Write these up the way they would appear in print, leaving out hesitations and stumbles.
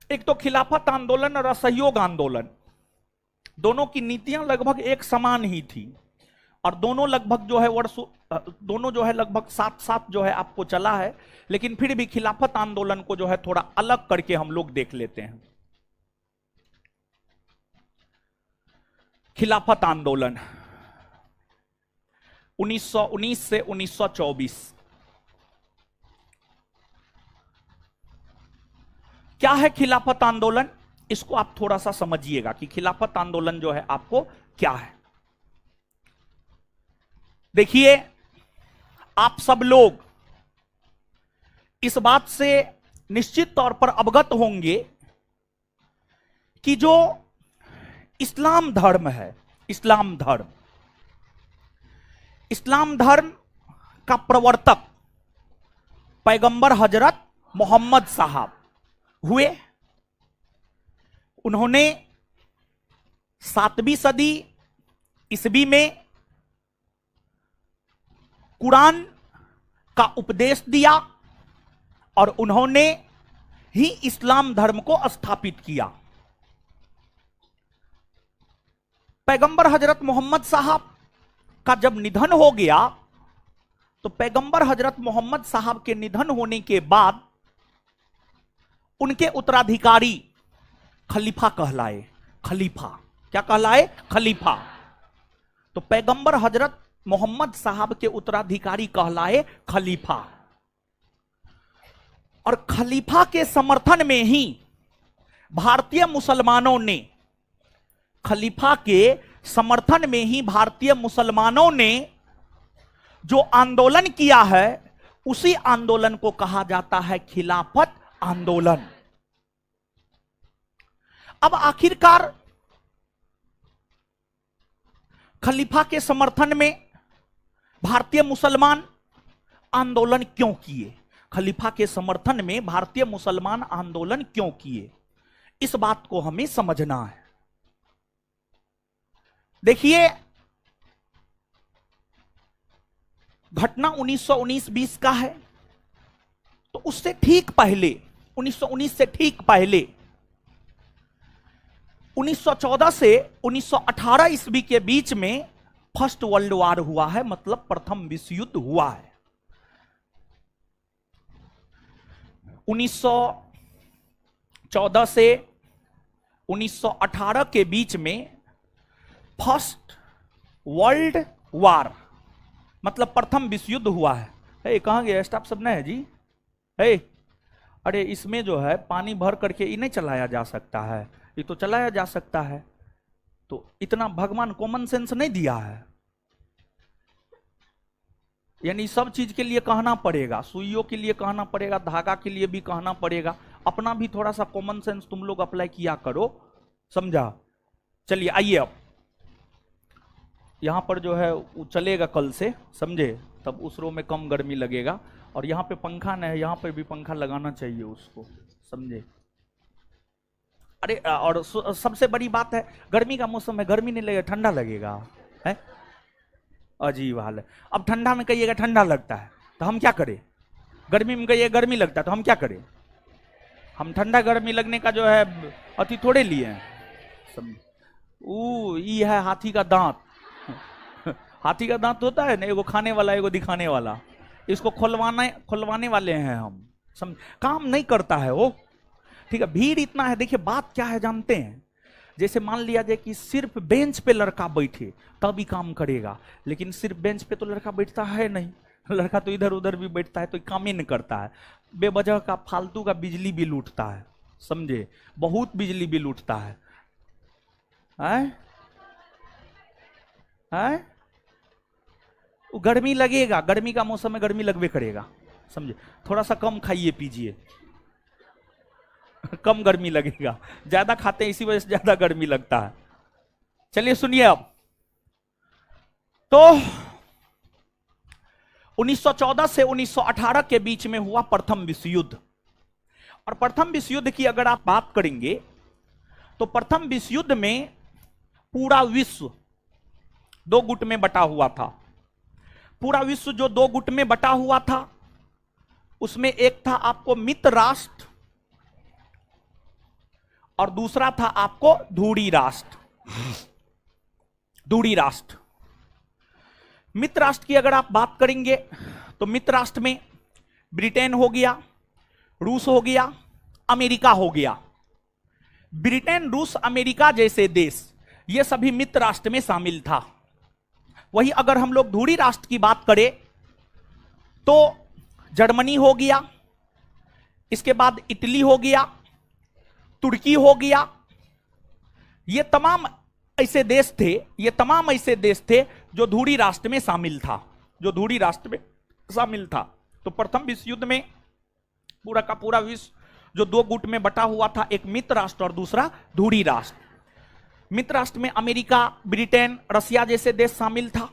एक तो खिलाफत आंदोलन और असहयोग आंदोलन, दोनों की नीतियां लगभग एक समान ही थी और दोनों लगभग जो है दोनों जो है लगभग साथ साथ जो है आपको चला है। लेकिन फिर भी खिलाफत आंदोलन को जो है थोड़ा अलग करके हम लोग देख लेते हैं। खिलाफत आंदोलन 1919 से 1924, क्या है खिलाफत आंदोलन? इसको आप थोड़ा सा समझिएगा कि खिलाफत आंदोलन जो है आपको क्या है। देखिए, आप सब लोग इस बात से निश्चित तौर पर अवगत होंगे कि जो इस्लाम धर्म है, इस्लाम धर्म का प्रवर्तक पैगंबर हजरत मोहम्मद साहब हुए। उन्होंने 7वीं सदी ईस्वी में कुरान का उपदेश दिया और उन्होंने ही इस्लाम धर्म को स्थापित किया। पैगंबर हजरत मोहम्मद साहब का जब निधन हो गया तो पैगंबर हजरत मोहम्मद साहब के निधन होने के बाद उनके उत्तराधिकारी खलीफा कहलाए। खलीफा क्या कहलाए? खलीफा। तो पैगंबर हजरत मोहम्मद साहब के उत्तराधिकारी कहलाए खलीफा। और खलीफा के समर्थन में ही भारतीय मुसलमानों ने, खलीफा के समर्थन में ही भारतीय मुसलमानों ने जो आंदोलन किया है उसी आंदोलन को कहा जाता है खिलाफत आंदोलन। अब आखिरकार खलीफा के समर्थन में भारतीय मुसलमान आंदोलन क्यों किए? खलीफा के समर्थन में भारतीय मुसलमान आंदोलन क्यों किए? इस बात को हमें समझना है। देखिए, घटना 1919-20 का है, तो उससे ठीक पहले 1919 से ठीक पहले 1914 से 1918 ईस्वी के बीच में फर्स्ट वर्ल्ड वॉर हुआ है, मतलब प्रथम विश्व युद्ध हुआ है। 1914 से 1918 के बीच में फर्स्ट वर्ल्ड वॉर मतलब प्रथम विश्व युद्ध हुआ है। कहां गया स्टाफ? सब नहीं है जी? है? अरे इसमें जो है पानी भर करके ये नहीं चलाया जा सकता है, ये तो चलाया जा सकता है। तो इतना भगवान कॉमन सेंस नहीं दिया है, यानी सब चीज के लिए कहना पड़ेगा, सुइयों के लिए कहना पड़ेगा, धागा के लिए भी कहना पड़ेगा। अपना भी थोड़ा सा कॉमन सेंस तुम लोग अप्लाई किया करो, समझा? चलिए आइए, अब यहां पर जो है वो चलेगा कल से, समझे? तब उस रो में कम गर्मी लगेगा। और यहाँ पे पंखा नहीं है, यहाँ पे भी पंखा लगाना चाहिए उसको, समझे? अरे और सबसे बड़ी बात है, गर्मी का मौसम है, गर्मी नहीं लगेगा, ठंडा लगेगा, है? अजीब हाल है। अब ठंडा में कहिएगा ठंडा लगता है तो हम क्या करें? गर्मी में कहिए गर्मी लगता है तो हम क्या करें? हम ठंडा गर्मी लगने का जो है अति थोड़े लिए हैं, समझे? ये है हाथी का दांत। हाथी का दांत होता है ना, एगो खाने वाला एगो दिखाने वाला, इसको खुलवाने वाले हैं हम, समझ? काम नहीं करता है वो, ठीक है? भीड़ इतना है। देखिए बात क्या है जानते हैं? जैसे मान लिया जाए कि सिर्फ बेंच पे लड़का बैठे तभी काम करेगा, लेकिन सिर्फ बेंच पे तो लड़का बैठता है नहीं, लड़का तो इधर उधर भी बैठता है, तो काम ही नहीं करता है। बेवजह का फालतू का बिजली बिल उठता है, समझे? बहुत बिजली बिल उठता है। गर्मी लगेगा, गर्मी का मौसम में गर्मी लगवे करेगा, समझे? थोड़ा सा कम खाइए पीजिए, कम गर्मी लगेगा। ज्यादा खाते हैं इसी वजह से ज्यादा गर्मी लगता है। चलिए सुनिए, अब तो 1914 से 1918 के बीच में हुआ प्रथम विश्व युद्ध। और प्रथम विश्व युद्ध की अगर आप बात करेंगे तो प्रथम विश्व युद्ध में पूरा विश्व दो गुट में बटा हुआ था। पूरा विश्व जो दो गुट में बटा हुआ था, उसमें एक था आपको मित्र राष्ट्र और दूसरा था आपको धुरी राष्ट्र। धुरी राष्ट्र, मित्र राष्ट्र की अगर आप बात करेंगे तो मित्र राष्ट्र में ब्रिटेन हो गया, रूस हो गया, अमेरिका हो गया। ब्रिटेन, रूस, अमेरिका जैसे देश ये सभी मित्र राष्ट्र में शामिल था। वही अगर हम लोग धुरी राष्ट्र की बात करें तो जर्मनी हो गया, इसके बाद इटली हो गया, तुर्की हो गया। ये तमाम ऐसे देश थे, ये तमाम ऐसे देश थे जो धुरी राष्ट्र में शामिल था, जो धुरी राष्ट्र में शामिल था। तो प्रथम विश्व युद्ध में पूरा का पूरा विश्व जो दो गुट में बटा हुआ था, एक मित्र राष्ट्र और दूसरा धुरी राष्ट्र। मित्र राष्ट्र में अमेरिका, ब्रिटेन, रसिया जैसे देश शामिल था,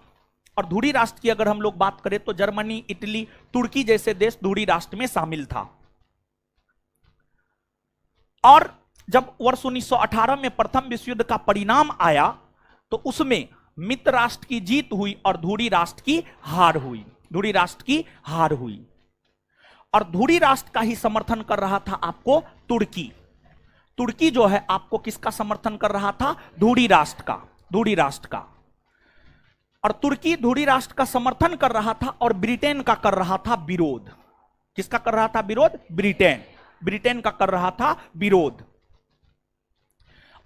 और धुरी राष्ट्र की अगर हम लोग बात करें तो जर्मनी, इटली, तुर्की जैसे देश धुरी राष्ट्र में शामिल था। और जब वर्ष 1918 में प्रथम विश्व युद्ध का परिणाम आया तो उसमें मित्र राष्ट्र की जीत हुई और धुरी राष्ट्र की हार हुई। धुरी राष्ट्र की हार हुई और धुरी राष्ट्र का ही समर्थन कर रहा था आपको तुर्की। तुर्की जो है आपको किसका समर्थन कर रहा था? धुरी राष्ट्र का, धुरी राष्ट्र का। और तुर्की धुरी राष्ट्र का समर्थन कर रहा था और ब्रिटेन का कर रहा था विरोध। किसका कर रहा था विरोध? ब्रिटेन, ब्रिटेन का कर रहा था विरोध।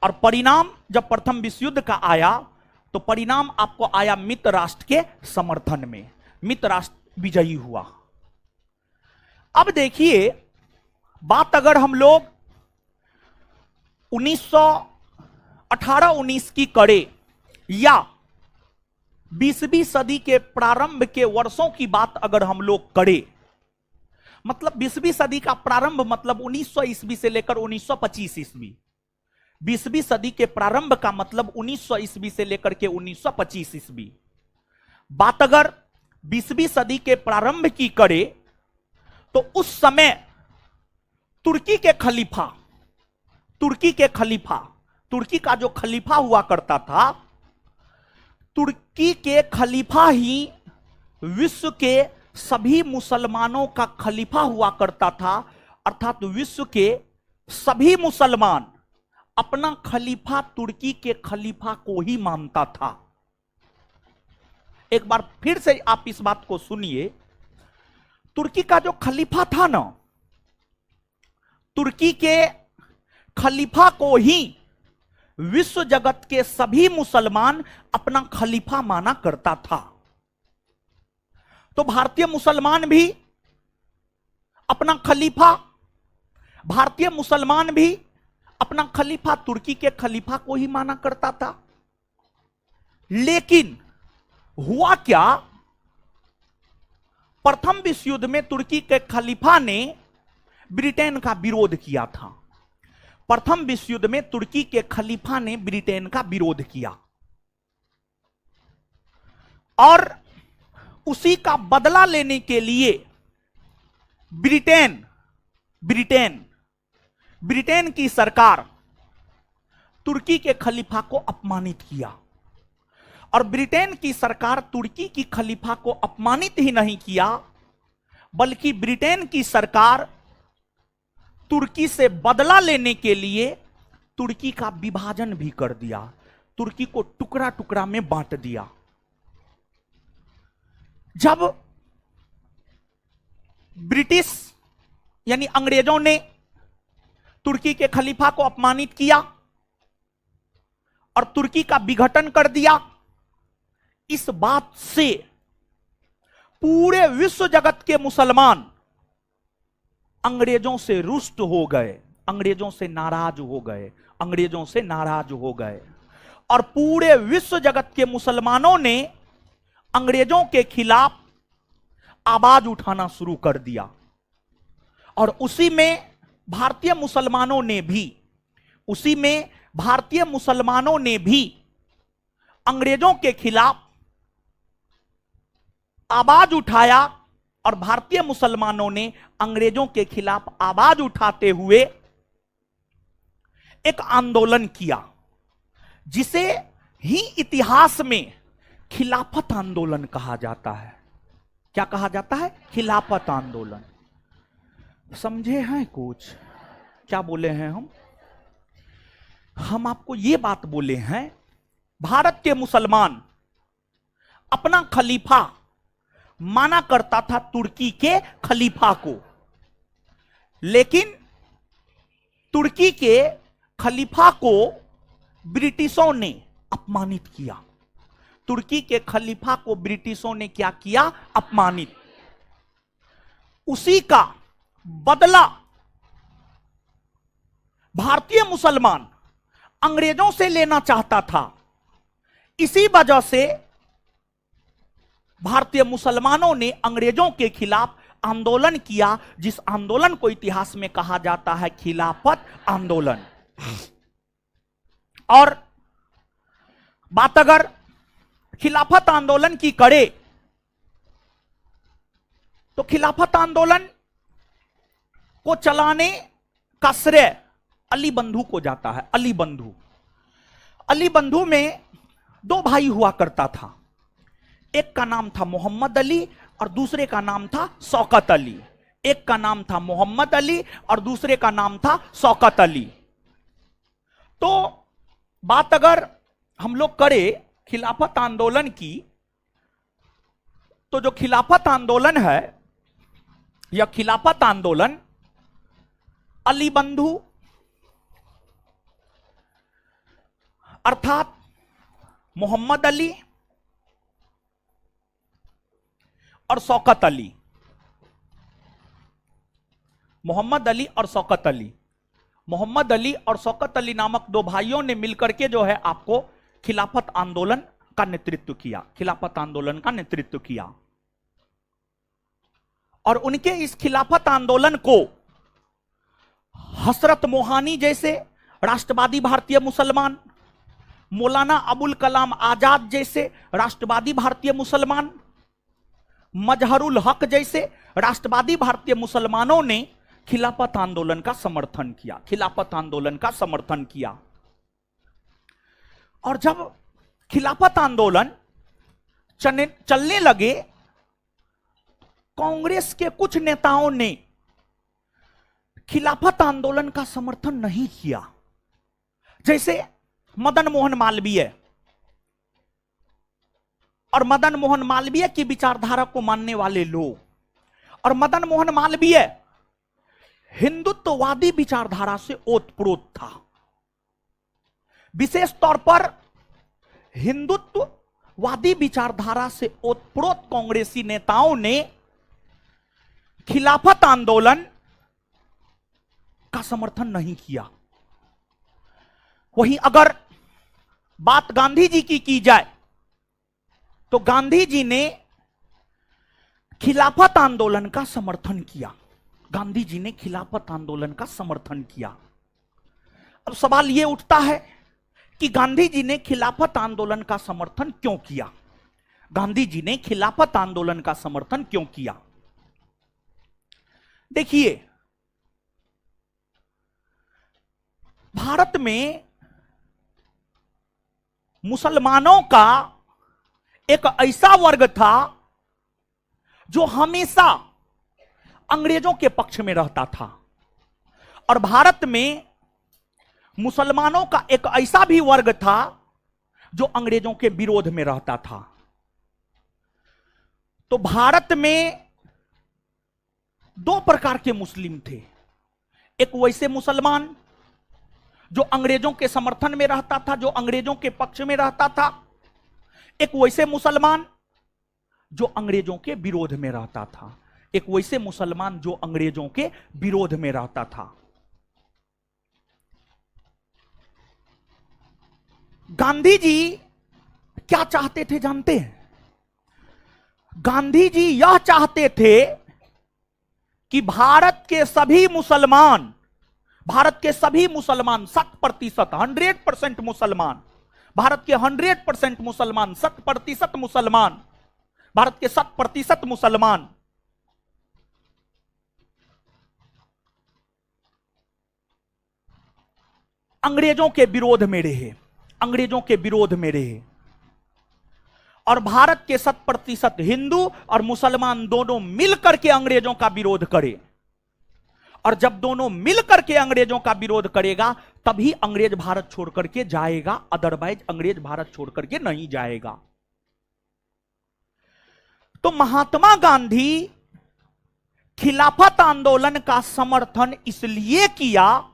और परिणाम जब प्रथम विश्व युद्ध का आया तो परिणाम आपको आया मित्र राष्ट्र के समर्थन में, मित्र राष्ट्र विजयी हुआ। अब देखिए, बात अगर हम लोग 1918-19 की करें या 20वीं सदी के प्रारंभ के वर्षों की बात अगर हम लोग करें, मतलब 20वीं सदी का प्रारंभ मतलब 1900 ईस्वी से लेकर 1925 ईस्वी। 20वीं सदी के प्रारंभ का मतलब 1900 ईस्वी से लेकर के 1925 ईस्वी। बात अगर 20वीं सदी के प्रारंभ की करें तो उस समय तुर्की के खलीफा, तुर्की के खलीफा, तुर्की का जो खलीफा हुआ करता था, तुर्की के खलीफा ही विश्व के सभी मुसलमानों का खलीफा हुआ करता था। अर्थात विश्व के सभी मुसलमान अपना खलीफा तुर्की के खलीफा को ही मानता था। एक बार फिर से आप इस बात को सुनिए, तुर्की का जो खलीफा था ना, तुर्की के खलीफा को ही विश्व जगत के सभी मुसलमान अपना खलीफा माना करता था। तो भारतीय मुसलमान भी अपना खलीफा, भारतीय मुसलमान भी अपना खलीफा तुर्की के खलीफा को ही माना करता था। लेकिन हुआ क्या, प्रथम विश्व युद्ध में तुर्की के खलीफा ने ब्रिटेन का विरोध किया था। प्रथम विश्व युद्ध में तुर्की के खलीफा ने ब्रिटेन का विरोध किया और उसी का बदला लेने के लिए ब्रिटेन की सरकार तुर्की के खलीफा को अपमानित किया। और ब्रिटेन की सरकार तुर्की की खलीफा को अपमानित ही नहीं किया, बल्कि ब्रिटेन की सरकार तुर्की से बदला लेने के लिए तुर्की का विभाजन भी कर दिया, तुर्की को टुकड़ा टुकड़ा में बांट दिया। जब ब्रिटिश यानी अंग्रेजों ने तुर्की के खलीफा को अपमानित किया और तुर्की का विघटन कर दिया, इस बात से पूरे विश्व जगत के मुसलमान अंग्रेजों से रुष्ट हो गए, अंग्रेजों से नाराज हो गए, अंग्रेजों से नाराज हो गए। और पूरे विश्व जगत के मुसलमानों ने अंग्रेजों के खिलाफ आवाज उठाना शुरू कर दिया। और उसी में भारतीय मुसलमानों ने भी अंग्रेजों के खिलाफ आवाज उठाया और भारतीय मुसलमानों ने अंग्रेजों के खिलाफ आवाज उठाते हुए एक आंदोलन किया, जिसे ही इतिहास में खिलाफत आंदोलन कहा जाता है। क्या कहा जाता है? खिलाफत आंदोलन। समझे हैं कुछ? क्या बोले हैं हम? हम आपको ये बात बोले हैं, भारत के मुसलमान अपना खलीफा माना करता था तुर्की के खलीफा को, लेकिन तुर्की के खलीफा को ब्रिटिशों ने अपमानित किया। तुर्की के खलीफा को ब्रिटिशों ने क्या किया? अपमानित। उसी का बदला भारतीय मुसलमान अंग्रेजों से लेना चाहता था। इसी वजह से भारतीय मुसलमानों ने अंग्रेजों के खिलाफ आंदोलन किया, जिस आंदोलन को इतिहास में कहा जाता है खिलाफत आंदोलन। और बात अगर खिलाफत आंदोलन की करे तो खिलाफत आंदोलन को चलाने का श्रेय अली बंधु को जाता है। अली बंधु, अली बंधु में दो भाई हुआ करता था। एक का नाम था मोहम्मद अली और दूसरे का नाम था शौकत अली। एक का नाम था मोहम्मद अली और दूसरे का नाम था शौकत अली। तो बात अगर हम लोग करें खिलाफत आंदोलन की, तो जो खिलाफत आंदोलन है, यह खिलाफत आंदोलन अली बंधु अर्थात मोहम्मद अली और शौकत अली, मोहम्मद अली और शौकत अली, मोहम्मद अली और शौकत अली नामक दो भाइयों ने मिलकर के जो है आपको खिलाफत आंदोलन का नेतृत्व किया, खिलाफत आंदोलन का नेतृत्व किया। और उनके इस खिलाफत आंदोलन को हसरत मोहानी जैसे राष्ट्रवादी भारतीय मुसलमान, मौलाना अबुल कलाम आजाद जैसे राष्ट्रवादी भारतीय मुसलमान, मजहरुल हक जैसे राष्ट्रवादी भारतीय मुसलमानों ने खिलाफत आंदोलन का समर्थन किया, खिलाफत आंदोलन का समर्थन किया। और जब खिलाफत आंदोलन चलने लगे, कांग्रेस के कुछ नेताओं ने खिलाफत आंदोलन का समर्थन नहीं किया, जैसे मदन मोहन मालवीय। और मदन मोहन मालवीय की विचारधारा को मानने वाले लोग, और मदन मोहन मालवीय हिंदुत्ववादी विचारधारा से ओतप्रोत था। विशेष तौर पर हिंदुत्ववादी विचारधारा से ओतप्रोत कांग्रेसी नेताओं ने खिलाफत आंदोलन का समर्थन नहीं किया। वहीं अगर बात गांधी जी की जाए तो गांधी जी ने खिलाफत आंदोलन का समर्थन किया, गांधी जी ने खिलाफत आंदोलन का समर्थन किया। अब सवाल यह उठता है कि गांधी जी ने खिलाफत आंदोलन का समर्थन क्यों किया? गांधी जी ने खिलाफत आंदोलन का समर्थन क्यों किया? देखिए, भारत में मुसलमानों का एक ऐसा वर्ग था जो हमेशा अंग्रेजों के पक्ष में रहता था, और भारत में मुसलमानों का एक ऐसा भी वर्ग था जो अंग्रेजों के विरोध में रहता था। तो भारत में दो प्रकार के मुस्लिम थे। एक वैसे मुसलमान जो अंग्रेजों के समर्थन में रहता था, जो अंग्रेजों के पक्ष में रहता था। एक वैसे मुसलमान जो अंग्रेजों के विरोध में रहता था। एक वैसे मुसलमान जो अंग्रेजों के विरोध में रहता था। गांधी जी क्या चाहते थे जानते हैं? गांधी जी यह चाहते थे कि भारत के सभी मुसलमान 100% 100% मुसलमान, भारत के 100% मुसलमान, 100% मुसलमान, भारत के 100% मुसलमान अंग्रेजों के विरोध में रहे, अंग्रेजों के विरोध में रहे, और भारत के 100% हिंदू और मुसलमान दोनों मिलकर के अंग्रेजों का विरोध करें। और जब दोनों मिल करके अंग्रेजों का विरोध करेगा तभी अंग्रेज भारत छोड़ करके जाएगा, अदरवाइज अंग्रेज भारत छोड़ करके नहीं जाएगा। तो महात्मा गांधी खिलाफत आंदोलन का समर्थन इसलिए किया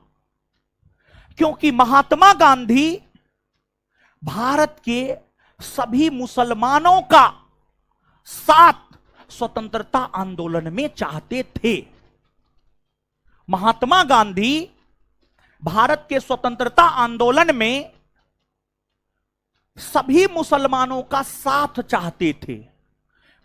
क्योंकि महात्मा गांधी भारत के सभी मुसलमानों का साथ स्वतंत्रता आंदोलन में चाहते थे। महात्मा गांधी भारत के स्वतंत्रता आंदोलन में सभी मुसलमानों का साथ चाहते थे।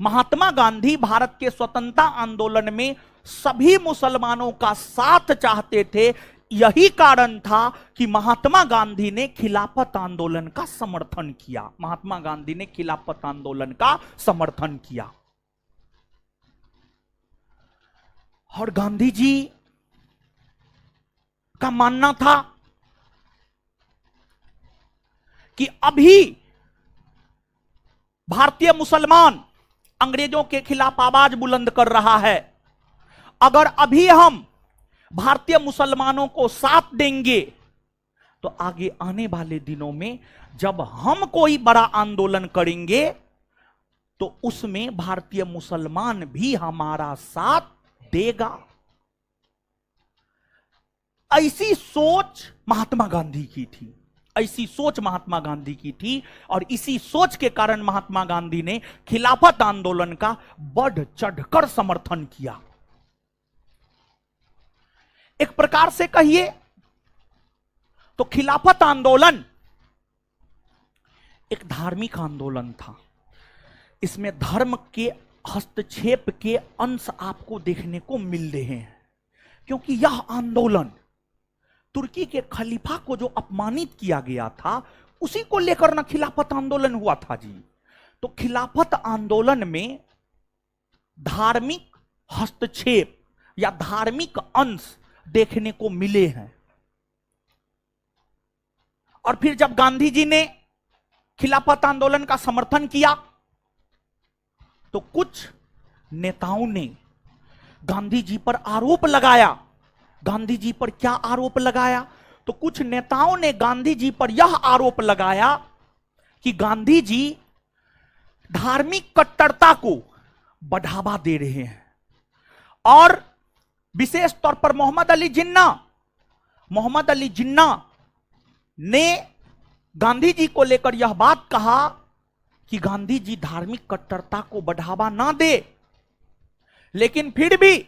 महात्मा गांधी भारत के स्वतंत्रता आंदोलन में सभी मुसलमानों का साथ चाहते थे। यही कारण था कि महात्मा गांधी ने खिलाफत आंदोलन का समर्थन किया। महात्मा गांधी ने खिलाफत आंदोलन का समर्थन किया। और गांधी जी का मानना था कि अभी भारतीय मुसलमान अंग्रेजों के खिलाफ आवाज बुलंद कर रहा है। अगर अभी हम भारतीय मुसलमानों को साथ देंगे तो आगे आने वाले दिनों में जब हम कोई बड़ा आंदोलन करेंगे तो उसमें भारतीय मुसलमान भी हमारा साथ देगा। ऐसी सोच महात्मा गांधी की थी, ऐसी सोच महात्मा गांधी की थी। और इसी सोच के कारण महात्मा गांधी ने खिलाफत आंदोलन का बढ़ चढ़कर समर्थन किया। एक प्रकार से कहिए तो खिलाफत आंदोलन एक धार्मिक आंदोलन था। इसमें धर्म के हस्तक्षेप के अंश आपको देखने को मिल रहे हैं, क्योंकि यह आंदोलन तुर्की के खलीफा को जो अपमानित किया गया था उसी को लेकर ना खिलाफत आंदोलन हुआ था जी। तो खिलाफत आंदोलन में धार्मिक हस्तक्षेप या धार्मिक अंश देखने को मिले हैं। और फिर जब गांधी जी ने खिलाफत आंदोलन का समर्थन किया तो कुछ नेताओं ने गांधी जी पर आरोप लगाया। गांधी जी पर क्या आरोप लगाया? तो कुछ नेताओं ने गांधी जी पर यह आरोप लगाया कि गांधी जी धार्मिक कट्टरता को बढ़ावा दे रहे हैं। और विशेष तौर पर मोहम्मद अली जिन्ना ने गांधी जी को लेकर यह बात कहा कि गांधी जी धार्मिक कट्टरता को बढ़ावा ना दे। लेकिन फिर भी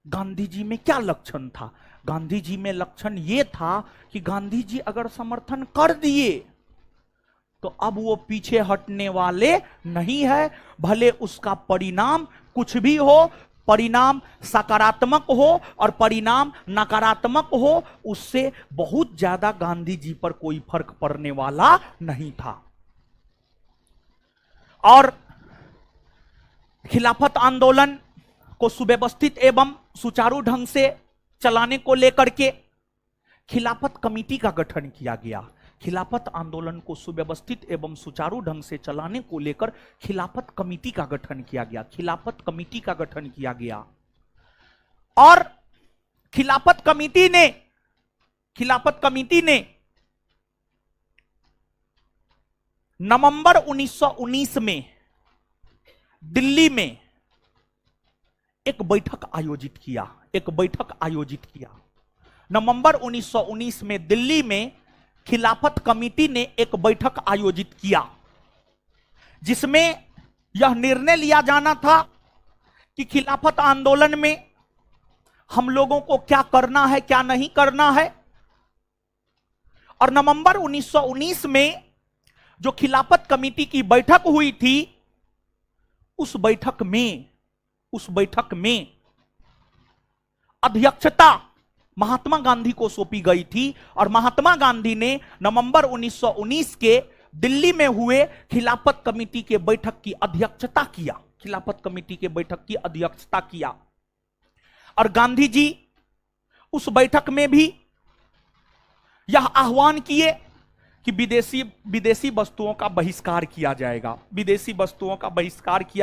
गांधी जी में क्या लक्षण था? गांधी जी में लक्षण यह था कि गांधी जी अगर समर्थन कर दिए तो अब वो पीछे हटने वाले नहीं है। भले उसका परिणाम कुछ भी हो, परिणाम सकारात्मक हो और परिणाम नकारात्मक हो, उससे बहुत ज्यादा गांधी जी पर कोई फर्क पड़ने वाला नहीं था। और खिलाफत आंदोलन को सुव्यवस्थित एवं सुचारू ढंग से चलाने को लेकर के खिलाफत कमेटी का गठन किया गया। खिलाफत आंदोलन को सुव्यवस्थित एवं सुचारू ढंग से चलाने को लेकर खिलाफत कमेटी का गठन किया गया। खिलाफत कमेटी का गठन किया गया और खिलाफत कमेटी ने नवंबर 1919 में दिल्ली में एक बैठक आयोजित किया। नवंबर 1919 में दिल्ली में खिलाफत कमेटी ने एक बैठक आयोजित किया, जिसमें यह निर्णय लिया जाना था कि खिलाफत आंदोलन में हम लोगों को क्या करना है, क्या नहीं करना है। और नवंबर 1919 में जो खिलाफत कमेटी की बैठक हुई थी, उस बैठक में अध्यक्षता महात्मा गांधी को सौंपी गई थी। और महात्मा गांधी ने नवंबर 1919 के दिल्ली में हुए खिलाफत कमेटी के बैठक की अध्यक्षता किया। और गांधी जी उस बैठक में भी यह आह्वान किए कि विदेशी वस्तुओं का बहिष्कार किया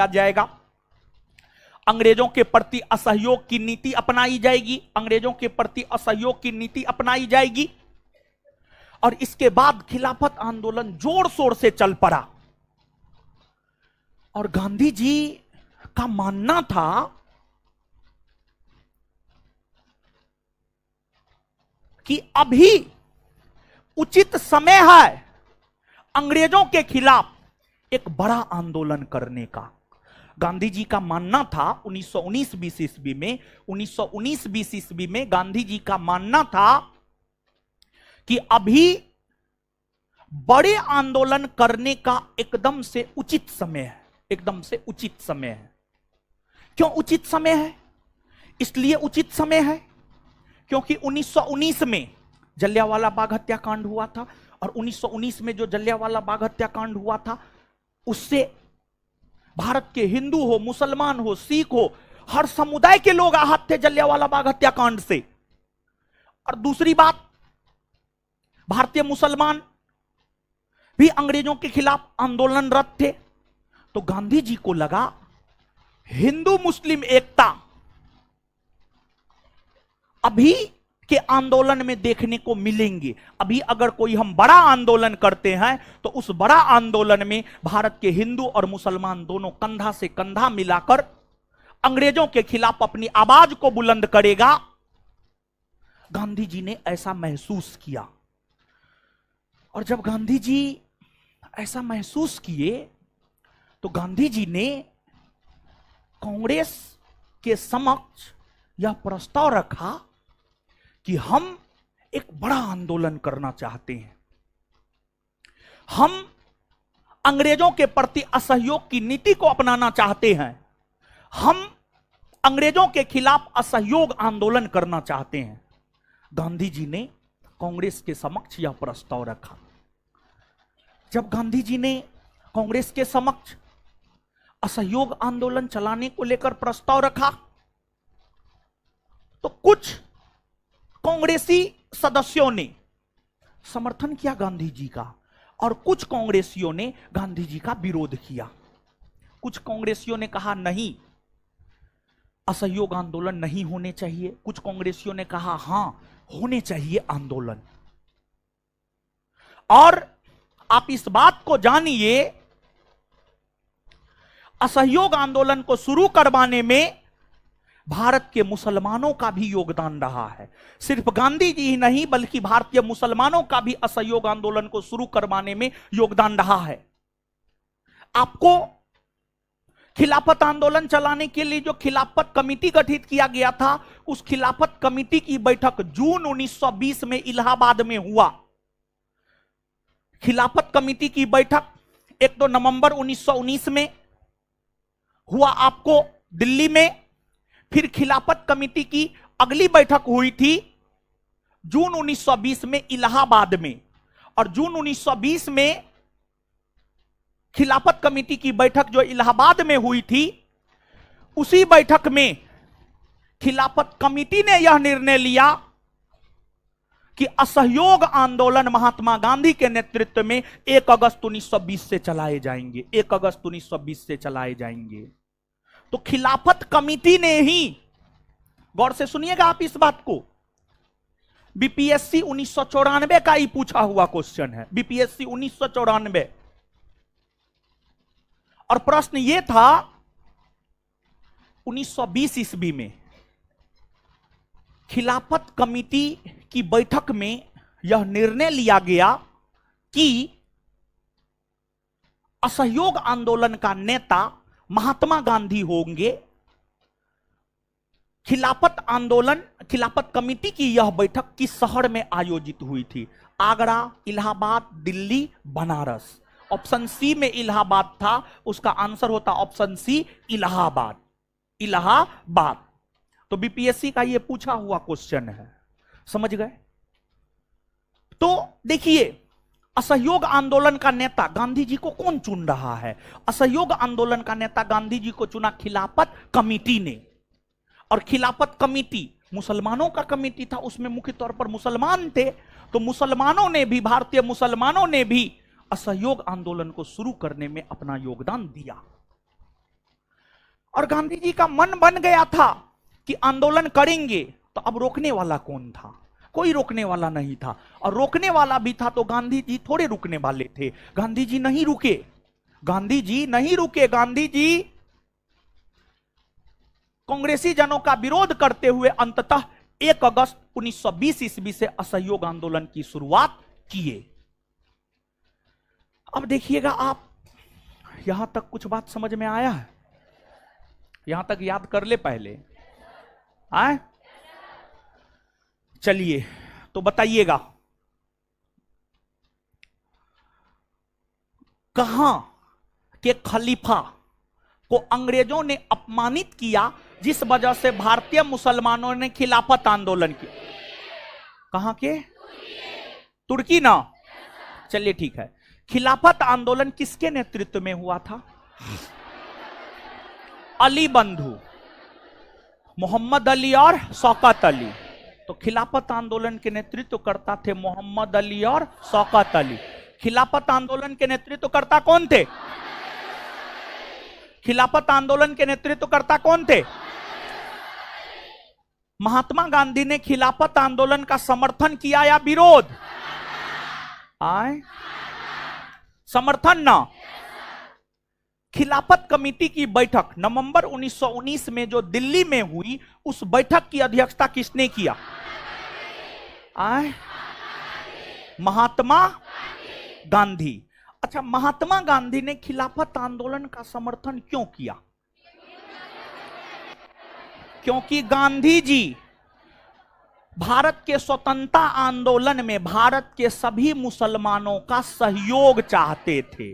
जाएगा। अंग्रेजों के प्रति असहयोग की नीति अपनाई जाएगी, अंग्रेजों के प्रति असहयोग की नीति अपनाई जाएगी। और इसके बाद खिलाफत आंदोलन जोर शोर से चल पड़ा। और गांधी जी का मानना था कि अभी उचित समय है अंग्रेजों के खिलाफ एक बड़ा आंदोलन करने का। गांधी जी का मानना था 1919-20 ईस्वी में, 1919-20 ईस्वी में गांधी जी का मानना था कि अभी बड़े आंदोलन करने का एकदम से उचित समय है, एकदम से उचित समय है। क्यों उचित समय है? इसलिए उचित समय है क्योंकि 1919 में जलियांवाला बाग हत्याकांड हुआ था, और 1919 में जो जलियांवाला बाग हत्याकांड हुआ था उससे भारत के हिंदू हो, मुसलमान हो, सिख हो, हर समुदाय के लोग आहत थे जलियांवाला बाग हत्याकांड से। और दूसरी बात, भारतीय मुसलमान भी अंग्रेजों के खिलाफ आंदोलनरत थे। तो गांधी जी को लगा हिंदू मुस्लिम एकता अभी के आंदोलन में देखने को मिलेंगे। अभी अगर कोई हम बड़ा आंदोलन करते हैं तो उस बड़ा आंदोलन में भारत के हिंदू और मुसलमान दोनों कंधा से कंधा मिलाकर अंग्रेजों के खिलाफ अपनी आवाज को बुलंद करेगा। गांधी जी ने ऐसा महसूस किया, और जब गांधी जी ऐसा महसूस किए तो गांधी जी ने कांग्रेस के समक्ष यह प्रस्ताव रखा कि हम एक बड़ा आंदोलन करना चाहते हैं, हम अंग्रेजों के प्रति असहयोग की नीति को अपनाना चाहते हैं, हम अंग्रेजों के खिलाफ असहयोग आंदोलन करना चाहते हैं। गांधी जी ने कांग्रेस के समक्ष यह प्रस्ताव रखा। जब गांधी जी ने कांग्रेस के समक्ष असहयोग आंदोलन चलाने को लेकर प्रस्ताव रखा तो कुछ कांग्रेसी सदस्यों ने समर्थन किया गांधी जी का, और कुछ कांग्रेसियों ने गांधी जी का विरोध किया। कुछ कांग्रेसियों ने कहा नहीं, असहयोग आंदोलन नहीं होने चाहिए। कुछ कांग्रेसियों ने कहा हां, होने चाहिए आंदोलन। और आप इस बात को जानिए, असहयोग आंदोलन को शुरू करवाने में भारत के मुसलमानों का भी योगदान रहा है। सिर्फ गांधी जी ही नहीं बल्कि भारतीय मुसलमानों का भी असहयोग आंदोलन को शुरू करवाने में योगदान रहा है। आपको खिलाफत आंदोलन चलाने के लिए जो खिलाफत कमेटी गठित किया गया था, उस खिलाफत कमेटी की बैठक जून 1920 में इलाहाबाद में हुआ। खिलाफत कमेटी की बैठक 1 नवंबर 1919 में हुआ आपको दिल्ली में। फिर खिलाफत कमेटी की अगली बैठक हुई थी जून 1920 में इलाहाबाद में, और जून 1920 में खिलाफत कमेटी की बैठक जो इलाहाबाद में हुई थी, उसी बैठक में खिलाफत कमेटी ने यह निर्णय लिया कि असहयोग आंदोलन महात्मा गांधी के नेतृत्व में 1 अगस्त 1920 से चलाए जाएंगे, 1 अगस्त 1920 से चलाए जाएंगे। तो खिलाफत कमेटी ने ही, गौर से सुनिएगा आप इस बात को, बीपीएससी 1994 का ही पूछा हुआ क्वेश्चन है, बीपीएससी 1994। और प्रश्न यह था 1920 ईस्वी में खिलाफत कमेटी की बैठक में यह निर्णय लिया गया कि असहयोग आंदोलन का नेता महात्मा गांधी होंगे। खिलाफत आंदोलन, खिलाफत कमेटी की यह बैठक किस शहर में आयोजित हुई थी? आगरा, इलाहाबाद, दिल्ली, बनारस। ऑप्शन सी में इलाहाबाद था, उसका आंसर होता ऑप्शन सी इलाहाबाद, इलाहाबाद। तो बीपीएससी का यह पूछा हुआ क्वेश्चन है, समझ गए? तो देखिए, असहयोग आंदोलन का नेता गांधी जी को कौन चुन रहा है? असहयोग आंदोलन का नेता गांधी जी को चुना खिलाफत कमेटी ने। और खिलाफत कमेटी मुसलमानों का कमेटी था, उसमें मुख्य तौर पर मुसलमान थे। तो मुसलमानों ने भी, भारतीय मुसलमानों ने भी असहयोग आंदोलन को शुरू करने में अपना योगदान दिया। और गांधी जी का मन बन गया था कि आंदोलन करेंगे, तो अब रोकने वाला कौन था? कोई रोकने वाला नहीं था। और रोकने वाला भी था तो गांधी जी थोड़े रुकने वाले थे। गांधी जी नहीं रुके, गांधी जी नहीं रुके। गांधी जी कांग्रेसी जनों का विरोध करते हुए अंततः 1 अगस्त 1920 ईस्वी से असहयोग आंदोलन की शुरुआत किए। अब देखिएगा आप, यहां तक कुछ बात समझ में आया है? यहां तक याद कर ले पहले आए। चलिए तो बताइएगा, कहां के खलीफा को अंग्रेजों ने अपमानित किया जिस वजह से भारतीय मुसलमानों ने खिलाफत आंदोलन किया? कहां के? तुर्की ना? चलिए ठीक है। खिलाफत आंदोलन किसके नेतृत्व में हुआ था? अली बंधु, मोहम्मद अली और शौकत अली। तो खिलाफत आंदोलन के नेतृत्व करता थे मोहम्मद अली और शौकत अली। खिलाफत आंदोलन के नेतृत्व करता कौन थे? खिलाफत आंदोलन के नेतृत्व करता कौन थे? महात्मा गांधी ने खिलाफत आंदोलन का समर्थन किया या विरोध? आए समर्थन ना। खिलाफत कमेटी की बैठक नवंबर 1919 में जो दिल्ली में हुई, उस बैठक की अध्यक्षता किसने किया? आए महात्मा गांधी। अच्छा, महात्मा गांधी ने खिलाफत आंदोलन का समर्थन क्यों किया? क्योंकि गांधी जी भारत के स्वतंत्रता आंदोलन में भारत के सभी मुसलमानों का सहयोग चाहते थे।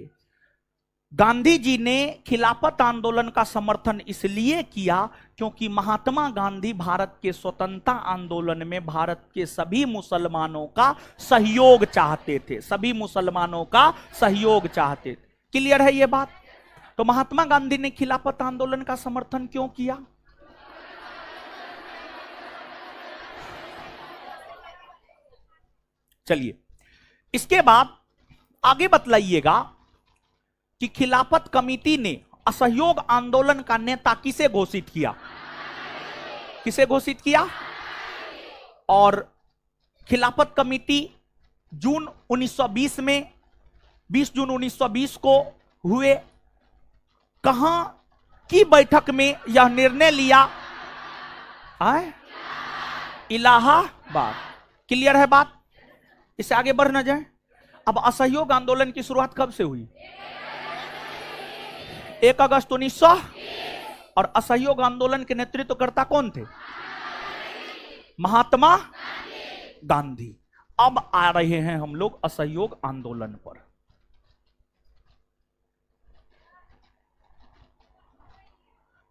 गांधी जी ने खिलाफत आंदोलन का समर्थन इसलिए किया क्योंकि महात्मा गांधी भारत के स्वतंत्रता आंदोलन में भारत के सभी मुसलमानों का सहयोग चाहते थे। सभी मुसलमानों का सहयोग चाहते थे। क्लियर है ये बात? तो महात्मा गांधी ने खिलाफत आंदोलन का समर्थन क्यों किया? चलिए, इसके बाद आगे बतलाइएगा कि खिलाफत कमेटी ने असहयोग आंदोलन का नेता किसे घोषित किया? किसे घोषित किया? और खिलाफत कमेटी जून 1920 में 20 जून 1920 को हुए कहां की बैठक में यह निर्णय लिया? इलाहाबाद। क्लियर है बात? इससे आगे बढ़ न जाए। अब असहयोग आंदोलन की शुरुआत कब से हुई? 1 अगस्त 1900। और असहयोग आंदोलन के नेतृत्वकर्ता कौन थे? महात्मा गांधी। अब आ रहे हैं हम लोग असहयोग आंदोलन पर।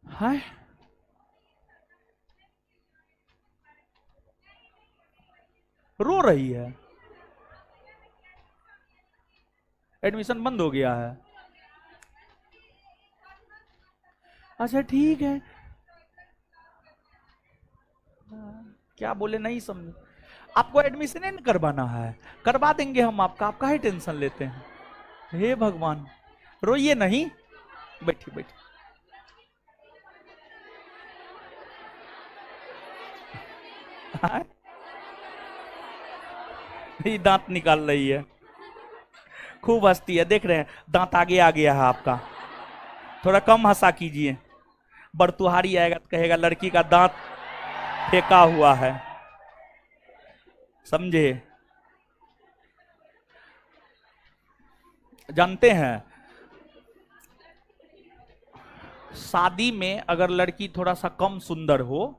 है रो रही है, एडमिशन बंद हो गया है। अच्छा ठीक है, क्या बोले नहीं समझ। आपको एडमिशन नहीं करवाना है, करवा देंगे हम आपका, आप काहे टेंशन लेते हैं? हे भगवान, रोइए नहीं, बैठिए बैठिए। ये दांत निकाल रही है, खूब हंसती है, देख रहे हैं दांत आगे आ गया है आपका। थोड़ा कम हंसा कीजिए, बरतुहारी आएगा तो कहेगा लड़की का दांत फेंका हुआ है, समझे? जानते हैं, शादी में अगर लड़की थोड़ा सा कम सुंदर हो,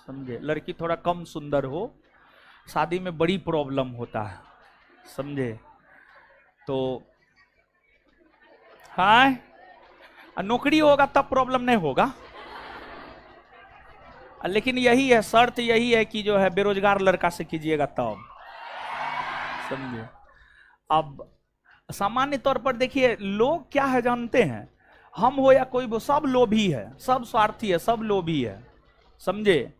समझे, लड़की थोड़ा कम सुंदर हो, शादी में बड़ी प्रॉब्लम होता है, समझे? तो हाँ, नौकरी होगा तब प्रॉब्लम नहीं होगा, लेकिन यही है शर्त, यही है कि जो है बेरोजगार लड़का से कीजिएगा तब, समझे? अब सामान्य तौर पर देखिए, लोग क्या है जानते हैं, हम हो या कोई, वो सब लोभी है, सब स्वार्थी है, सब लोभी है, समझे?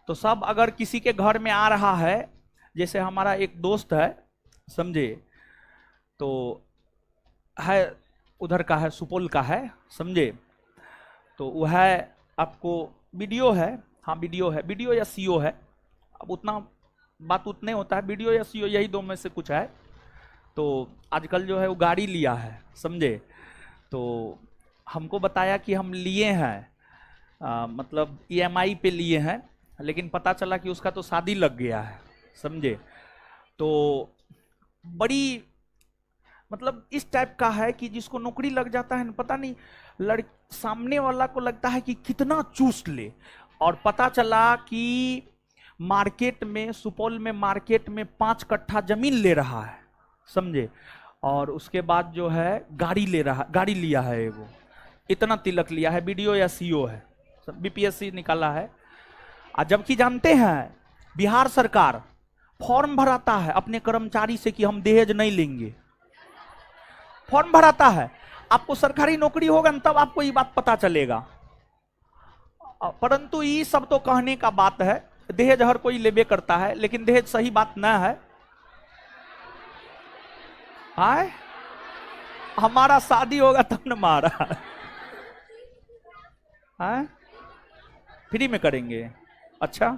तो सब अगर किसी के घर में आ रहा है, जैसे हमारा एक दोस्त है, समझे, तो है उधर का है, सुपौल का है, समझे, तो वह आपको वीडियो है, हाँ वीडियो है, वीडियो या सीओ है, अब उतना बात उतने होता है, वीडियो या सीओ यही दो में से कुछ है। तो आजकल जो है वो गाड़ी लिया है, समझे, तो हमको बताया कि हम लिए हैं, मतलब ईएमआई पे लिए हैं, लेकिन पता चला कि उसका तो शादी लग गया है, समझे। तो बड़ी मतलब इस टाइप का है कि जिसको नौकरी लग जाता है न, पता नहीं सामने वाला को लगता है कि कितना चूस ले, और पता चला कि मार्केट में, सुपौल में मार्केट में 5 कट्ठा जमीन ले रहा है, समझे, और उसके बाद जो है गाड़ी ले रहा, गाड़ी लिया है एगो, इतना तिलक लिया है, वीडियो या सीओ है, बीपीएससी निकाला है। जबकि जानते हैं बिहार सरकार फॉर्म भराता है अपने कर्मचारी से कि हम दहेज नहीं लेंगे, फॉर्म भराता है। आपको सरकारी नौकरी होगा न तब आपको ये बात पता चलेगा, परंतु ये सब तो कहने का बात है, दहेज हर कोई लेबे करता है, लेकिन दहेज सही बात न है। आए हमारा शादी होगा तब न मारा, आए फ्री में करेंगे, अच्छा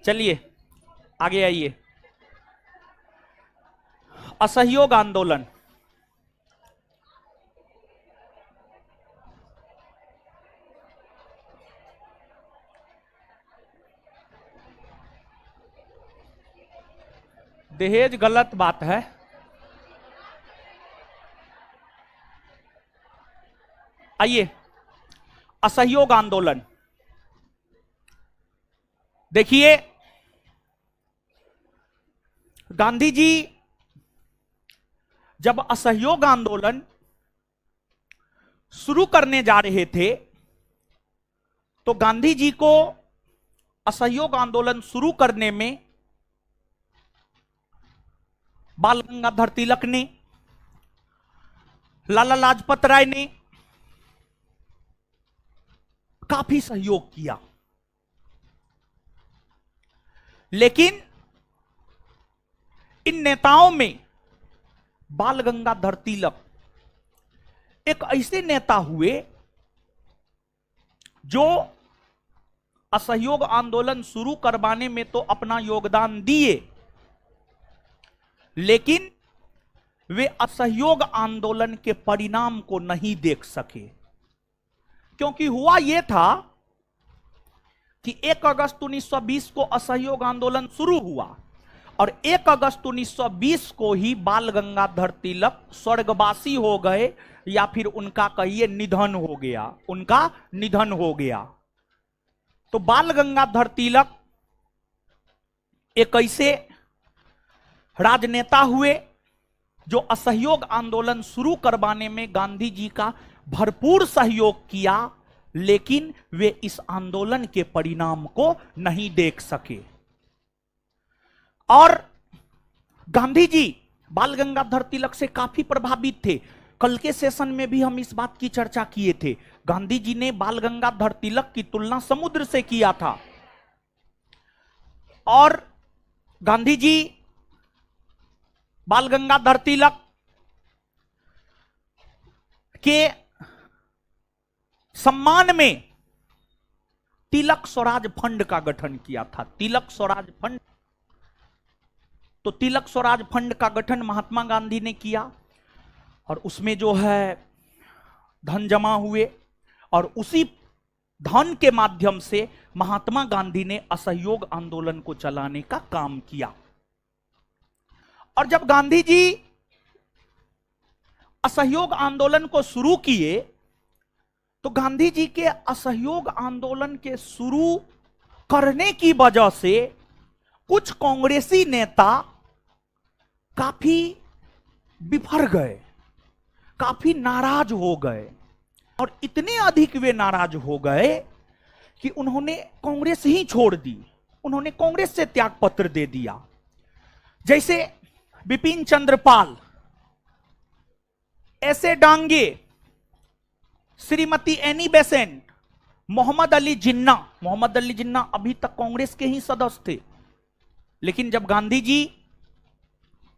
चलिए आगे आइए। असहयोग आंदोलन, दहेज गलत बात है, आइए असहयोग आंदोलन देखिए। गांधी जी जब असहयोग आंदोलन शुरू करने जा रहे थे तो गांधी जी को असहयोग आंदोलन शुरू करने में बाल गंगाधर तिलक ने, लाला लाजपत राय ने काफी सहयोग किया, लेकिन इन नेताओं में बाल गंगाधर तिलक एक ऐसे नेता हुए जो असहयोग आंदोलन शुरू करवाने में तो अपना योगदान दिए, लेकिन वे असहयोग आंदोलन के परिणाम को नहीं देख सके। क्योंकि हुआ यह था कि 1 अगस्त 1920 को असहयोग आंदोलन शुरू हुआ और 1 अगस्त 1920 को ही बाल गंगाधर तिलक स्वर्गवासी हो गए, या फिर उनका कहिए निधन हो गया, उनका निधन हो गया। तो बाल गंगाधर तिलक एक ऐसे राजनेता हुए जो असहयोग आंदोलन शुरू करवाने में गांधी जी का भरपूर सहयोग किया, लेकिन वे इस आंदोलन के परिणाम को नहीं देख सके। और गांधी जी बाल गंगाधर तिलक से काफी प्रभावित थे। कल के सेशन में भी हम इस बात की चर्चा किए थे। गांधी जी ने बाल गंगाधर तिलक की तुलना समुद्र से किया था, और गांधी जी बाल गंगाधर तिलक के सम्मान में तिलक स्वराज फंड का गठन किया था। तिलक स्वराज फंड, तो तिलक स्वराज फंड का गठन महात्मा गांधी ने किया और उसमें जो है धन जमा हुए, और उसी धन के माध्यम से महात्मा गांधी ने असहयोग आंदोलन को चलाने का काम किया। और जब गांधी जी असहयोग आंदोलन को शुरू किए तो गांधी जी के असहयोग आंदोलन के शुरू करने की वजह से कुछ कांग्रेसी नेता काफी बिफर गए, काफी नाराज हो गए, और इतने अधिक वे नाराज हो गए कि उन्होंने कांग्रेस ही छोड़ दी, उन्होंने कांग्रेस से त्यागपत्र दे दिया। जैसे बिपिन चंद्र पाल, ऐसे डांगे, श्रीमती एनी बेसेंट, मोहम्मद अली जिन्ना। मोहम्मद अली जिन्ना अभी तक कांग्रेस के ही सदस्य थे, लेकिन जब गांधी जी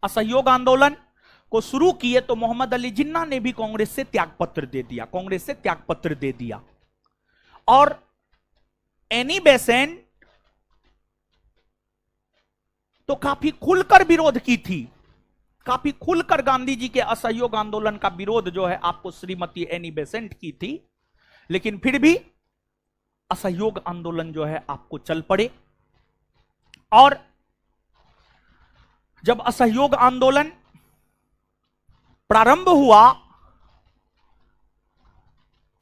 असहयोग आंदोलन को शुरू किए तो मोहम्मद अली जिन्ना ने भी कांग्रेस से त्यागपत्र दे दिया, कांग्रेस से त्यागपत्र दे दिया। और एनी बेसेंट तो काफी खुलकर विरोध की थी, काफी खुलकर गांधी जी के असहयोग आंदोलन का विरोध जो है आपको श्रीमती एनी बेसेंट की थी, लेकिन फिर भी असहयोग आंदोलन जो है आपको चल पड़े। और जब असहयोग आंदोलन प्रारंभ हुआ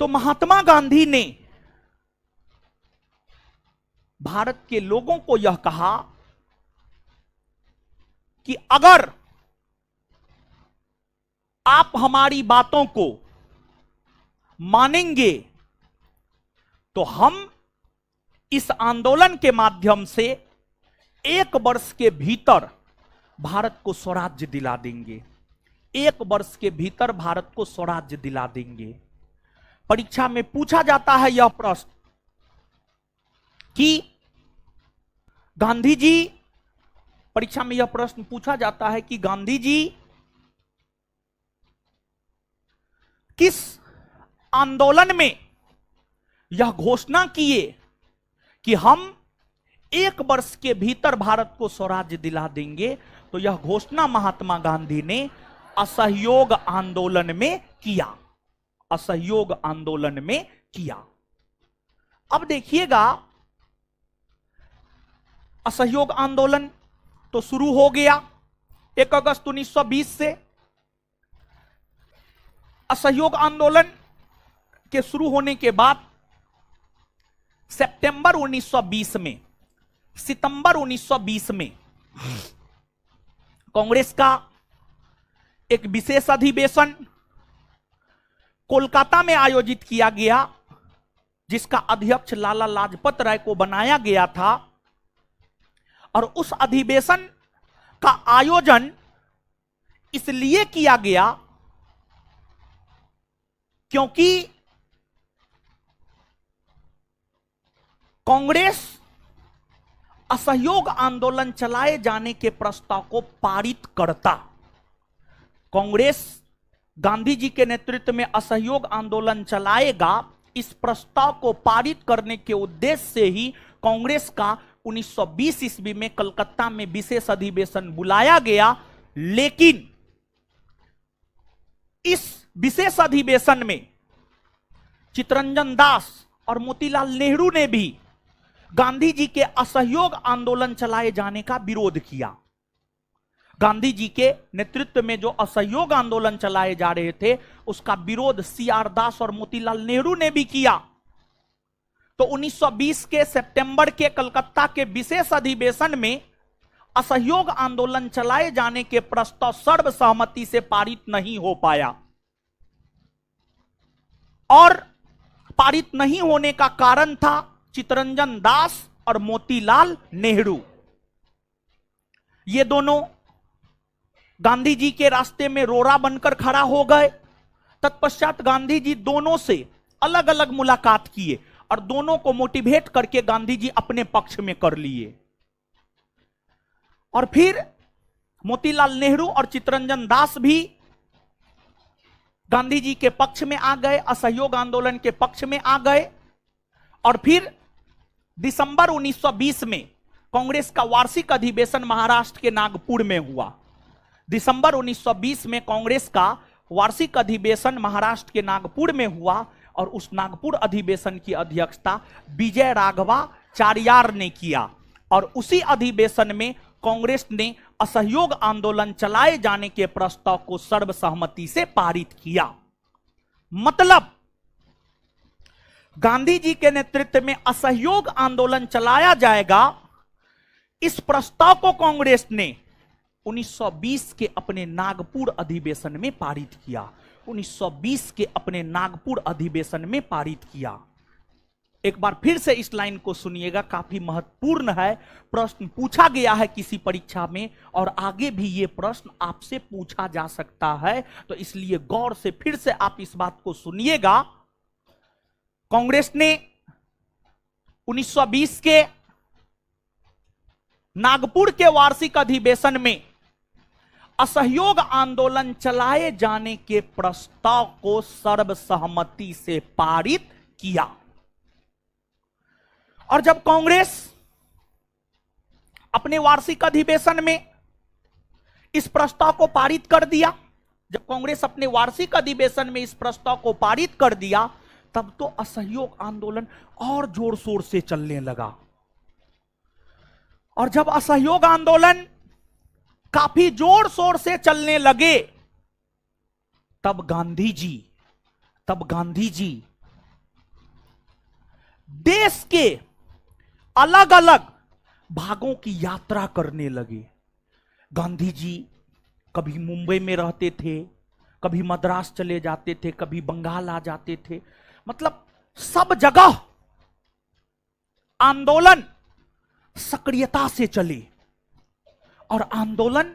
तो महात्मा गांधी ने भारत के लोगों को यह कहा कि अगर आप हमारी बातों को मानेंगे तो हम इस आंदोलन के माध्यम से 1 वर्ष के भीतर भारत को स्वराज्य दिला देंगे, 1 वर्ष के भीतर भारत को स्वराज्य दिला देंगे। परीक्षा में पूछा जाता है यह प्रश्न कि गांधी जी, परीक्षा में यह प्रश्न पूछा जाता है कि गांधी जी किस आंदोलन में यह घोषणा किए कि हम 1 वर्ष के भीतर भारत को स्वराज्य दिला देंगे। तो यह घोषणा महात्मा गांधी ने असहयोग आंदोलन में किया, असहयोग आंदोलन में किया। अब देखिएगा, असहयोग आंदोलन तो शुरू हो गया 1 अगस्त 1920 से। असहयोग आंदोलन के शुरू होने के बाद सितंबर 1920 में कांग्रेस का एक विशेष अधिवेशन कोलकाता में आयोजित किया गया, जिसका अध्यक्ष लाला लाजपत राय को बनाया गया था। और उस अधिवेशन का आयोजन इसलिए किया गया क्योंकि कांग्रेस असहयोग आंदोलन चलाए जाने के प्रस्ताव को पारित करता। कांग्रेस गांधी जी के नेतृत्व में असहयोग आंदोलन चलाएगा, इस प्रस्ताव को पारित करने के उद्देश्य से ही कांग्रेस का 1920 ईस्वी में कलकत्ता में विशेष अधिवेशन बुलाया गया। लेकिन इस विशेष अधिवेशन में चित्तरंजन दास और मोतीलाल नेहरू ने भी गांधी जी के असहयोग आंदोलन चलाए जाने का विरोध किया। गांधी जी के नेतृत्व में जो असहयोग आंदोलन चलाए जा रहे थे उसका विरोध CR दास और मोतीलाल नेहरू ने भी किया। तो 1920 के सितंबर के कलकत्ता के विशेष अधिवेशन में असहयोग आंदोलन चलाए जाने के प्रस्ताव सर्वसहमति से पारित नहीं हो पाया। और पारित नहीं होने का कारण था चित्तरंजन दास और मोतीलाल नेहरू। ये दोनों गांधी जी के रास्ते में रोड़ा बनकर खड़ा हो गए। तत्पश्चात गांधी जी दोनों से अलग अलग मुलाकात किए और दोनों को मोटिवेट करके गांधी जी अपने पक्ष में कर लिए। और फिर मोतीलाल नेहरू और चित्तरंजन दास भी गांधी जी के पक्ष में आ गए, असहयोग आंदोलन के पक्ष में आ गए। और फिर दिसंबर 1920 में कांग्रेस का वार्षिक अधिवेशन महाराष्ट्र के नागपुर में हुआ। दिसंबर 1920 में कांग्रेस का वार्षिक अधिवेशन महाराष्ट्र के नागपुर में हुआ और उस नागपुर अधिवेशन की अध्यक्षता विजय राघवाचार्य ने किया। और उसी अधिवेशन में कांग्रेस ने असहयोग आंदोलन चलाए जाने के प्रस्ताव को सर्वसहमति से पारित किया। मतलब गांधी जी के नेतृत्व में असहयोग आंदोलन चलाया जाएगा, इस प्रस्ताव को कांग्रेस ने 1920 के अपने नागपुर अधिवेशन में पारित किया। 1920 के अपने नागपुर अधिवेशन में पारित किया। एक बार फिर से इस लाइन को सुनिएगा, काफी महत्वपूर्ण है। प्रश्न पूछा गया है किसी परीक्षा में और आगे भी ये प्रश्न आपसे पूछा जा सकता है, तो इसलिए गौर से फिर से आप इस बात को सुनिएगा। कांग्रेस ने 1920 के नागपुर के वार्षिक अधिवेशन में असहयोग आंदोलन चलाए जाने के प्रस्ताव को सर्वसहमति से पारित किया। और जब कांग्रेस अपने वार्षिक अधिवेशन में इस प्रस्ताव को पारित कर दिया, जब कांग्रेस अपने वार्षिक अधिवेशन में इस प्रस्ताव को पारित कर दिया, तब तो असहयोग आंदोलन और जोर शोर से चलने लगा। और जब असहयोग आंदोलन काफी जोर शोर से चलने लगे, तब गांधी जी देश के अलग अलग भागों की यात्रा करने लगे। गांधी जी कभी मुंबई में रहते थे, कभी मद्रास चले जाते थे, कभी बंगाल आ जाते थे। मतलब सब जगह आंदोलन सक्रियता से चले और आंदोलन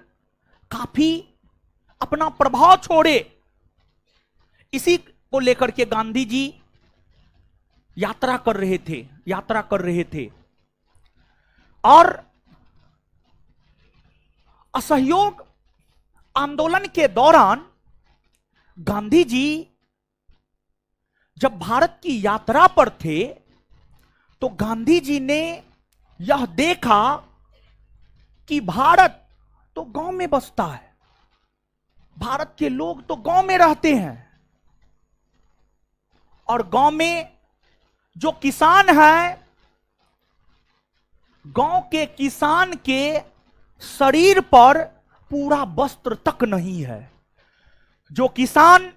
काफी अपना प्रभाव छोड़े। इसी को लेकर के गांधी जी यात्रा कर रहे थे। और असहयोग आंदोलन के दौरान गांधी जी जब भारत की यात्रा पर थे, तो गांधी जी ने यह देखा कि भारत तो गांव में बसता है, भारत के लोग तो गांव में रहते हैं, और गांव में जो किसान है, गांव के किसान के शरीर पर पूरा वस्त्र तक नहीं है। जो किसान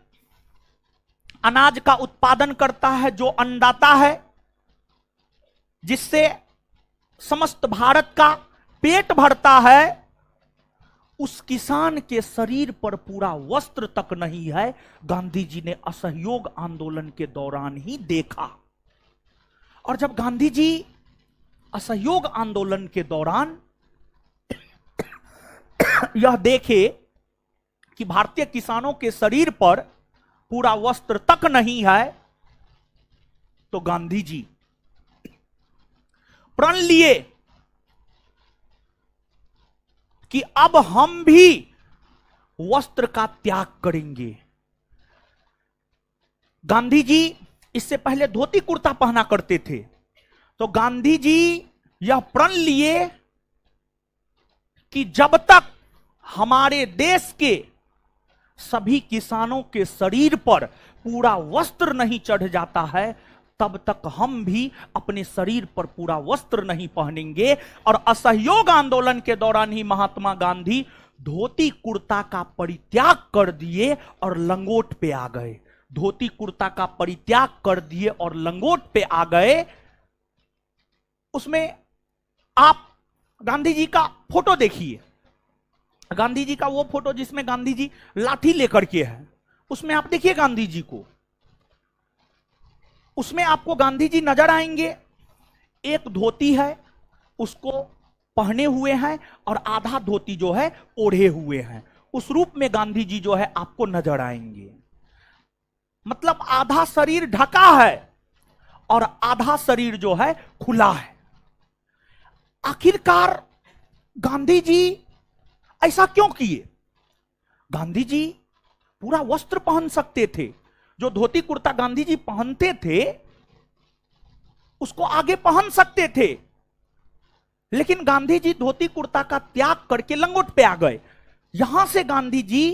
अनाज का उत्पादन करता है, जो अन्नदाता है, जिससे समस्त भारत का पेट भरता है, उस किसान के शरीर पर पूरा वस्त्र तक नहीं है। गांधी जी ने असहयोग आंदोलन के दौरान ही देखा। और जब गांधी जी असहयोग आंदोलन के दौरान यह देखे कि भारतीय किसानों के शरीर पर पूरा वस्त्र तक नहीं है, तो गांधी जी प्रण लिए कि अब हम भी वस्त्र का त्याग करेंगे। गांधी जी इससे पहले धोती कुर्ता पहना करते थे, तो गांधी जी यह प्रण लिए कि जब तक हमारे देश के सभी किसानों के शरीर पर पूरा वस्त्र नहीं चढ़ जाता है, तब तक हम भी अपने शरीर पर पूरा वस्त्र नहीं पहनेंगे। और असहयोग आंदोलन के दौरान ही महात्मा गांधी धोती कुर्ता का परित्याग कर दिए और लंगोट पे आ गए। धोती कुर्ता का परित्याग कर दिए और लंगोट पे आ गए। उसमें आप गांधी जी का फोटो देखिए, गांधी जी का वो फोटो जिसमें गांधी जी लाठी लेकर के है, उसमें आप देखिए गांधी जी को, उसमें आपको गांधी जी नजर आएंगे। एक धोती है, उसको पहने हुए हैं, और आधा धोती जो है ओढ़े हुए हैं। उस रूप में गांधी जी जो है आपको नजर आएंगे। मतलब आधा शरीर ढका है और आधा शरीर जो है खुला है। आखिरकार गांधी जी ऐसा क्यों किए? गांधी जी पूरा वस्त्र पहन सकते थे। जो धोती कुर्ता गांधी जी पहनते थे, उसको आगे पहन सकते थे, लेकिन गांधी जी धोती कुर्ता का त्याग करके लंगोट पे आ गए। यहां से गांधी जी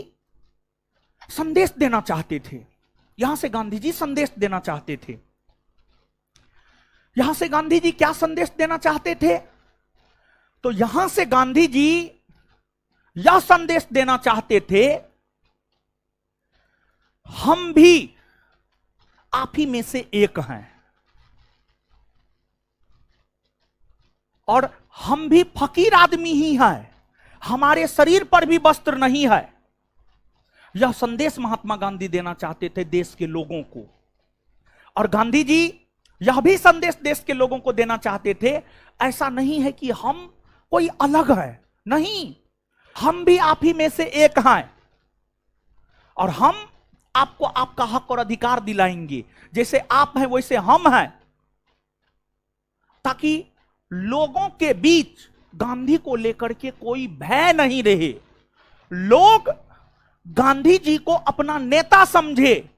संदेश देना चाहते थे, यहां से गांधी जी संदेश देना चाहते थे। यहां से गांधी जी क्या संदेश देना चाहते थे? तो यहां से गांधी जी यह संदेश देना चाहते थे, हम भी आप ही में से एक हैं, और हम भी फकीर आदमी ही हैं, हमारे शरीर पर भी वस्त्र नहीं है। यह संदेश महात्मा गांधी देना चाहते थे देश के लोगों को। और गांधी जी यह भी संदेश देश के लोगों को देना चाहते थे, ऐसा नहीं है कि हम कोई अलग है, नहीं, हम भी आप ही में से एक हैं, और हम आपको आपका हक और अधिकार दिलाएंगे। जैसे आप हैं वैसे हम हैं, ताकि लोगों के बीच गांधी को लेकर के कोई भय नहीं रहे, लोग गांधी जी को अपना नेता समझे,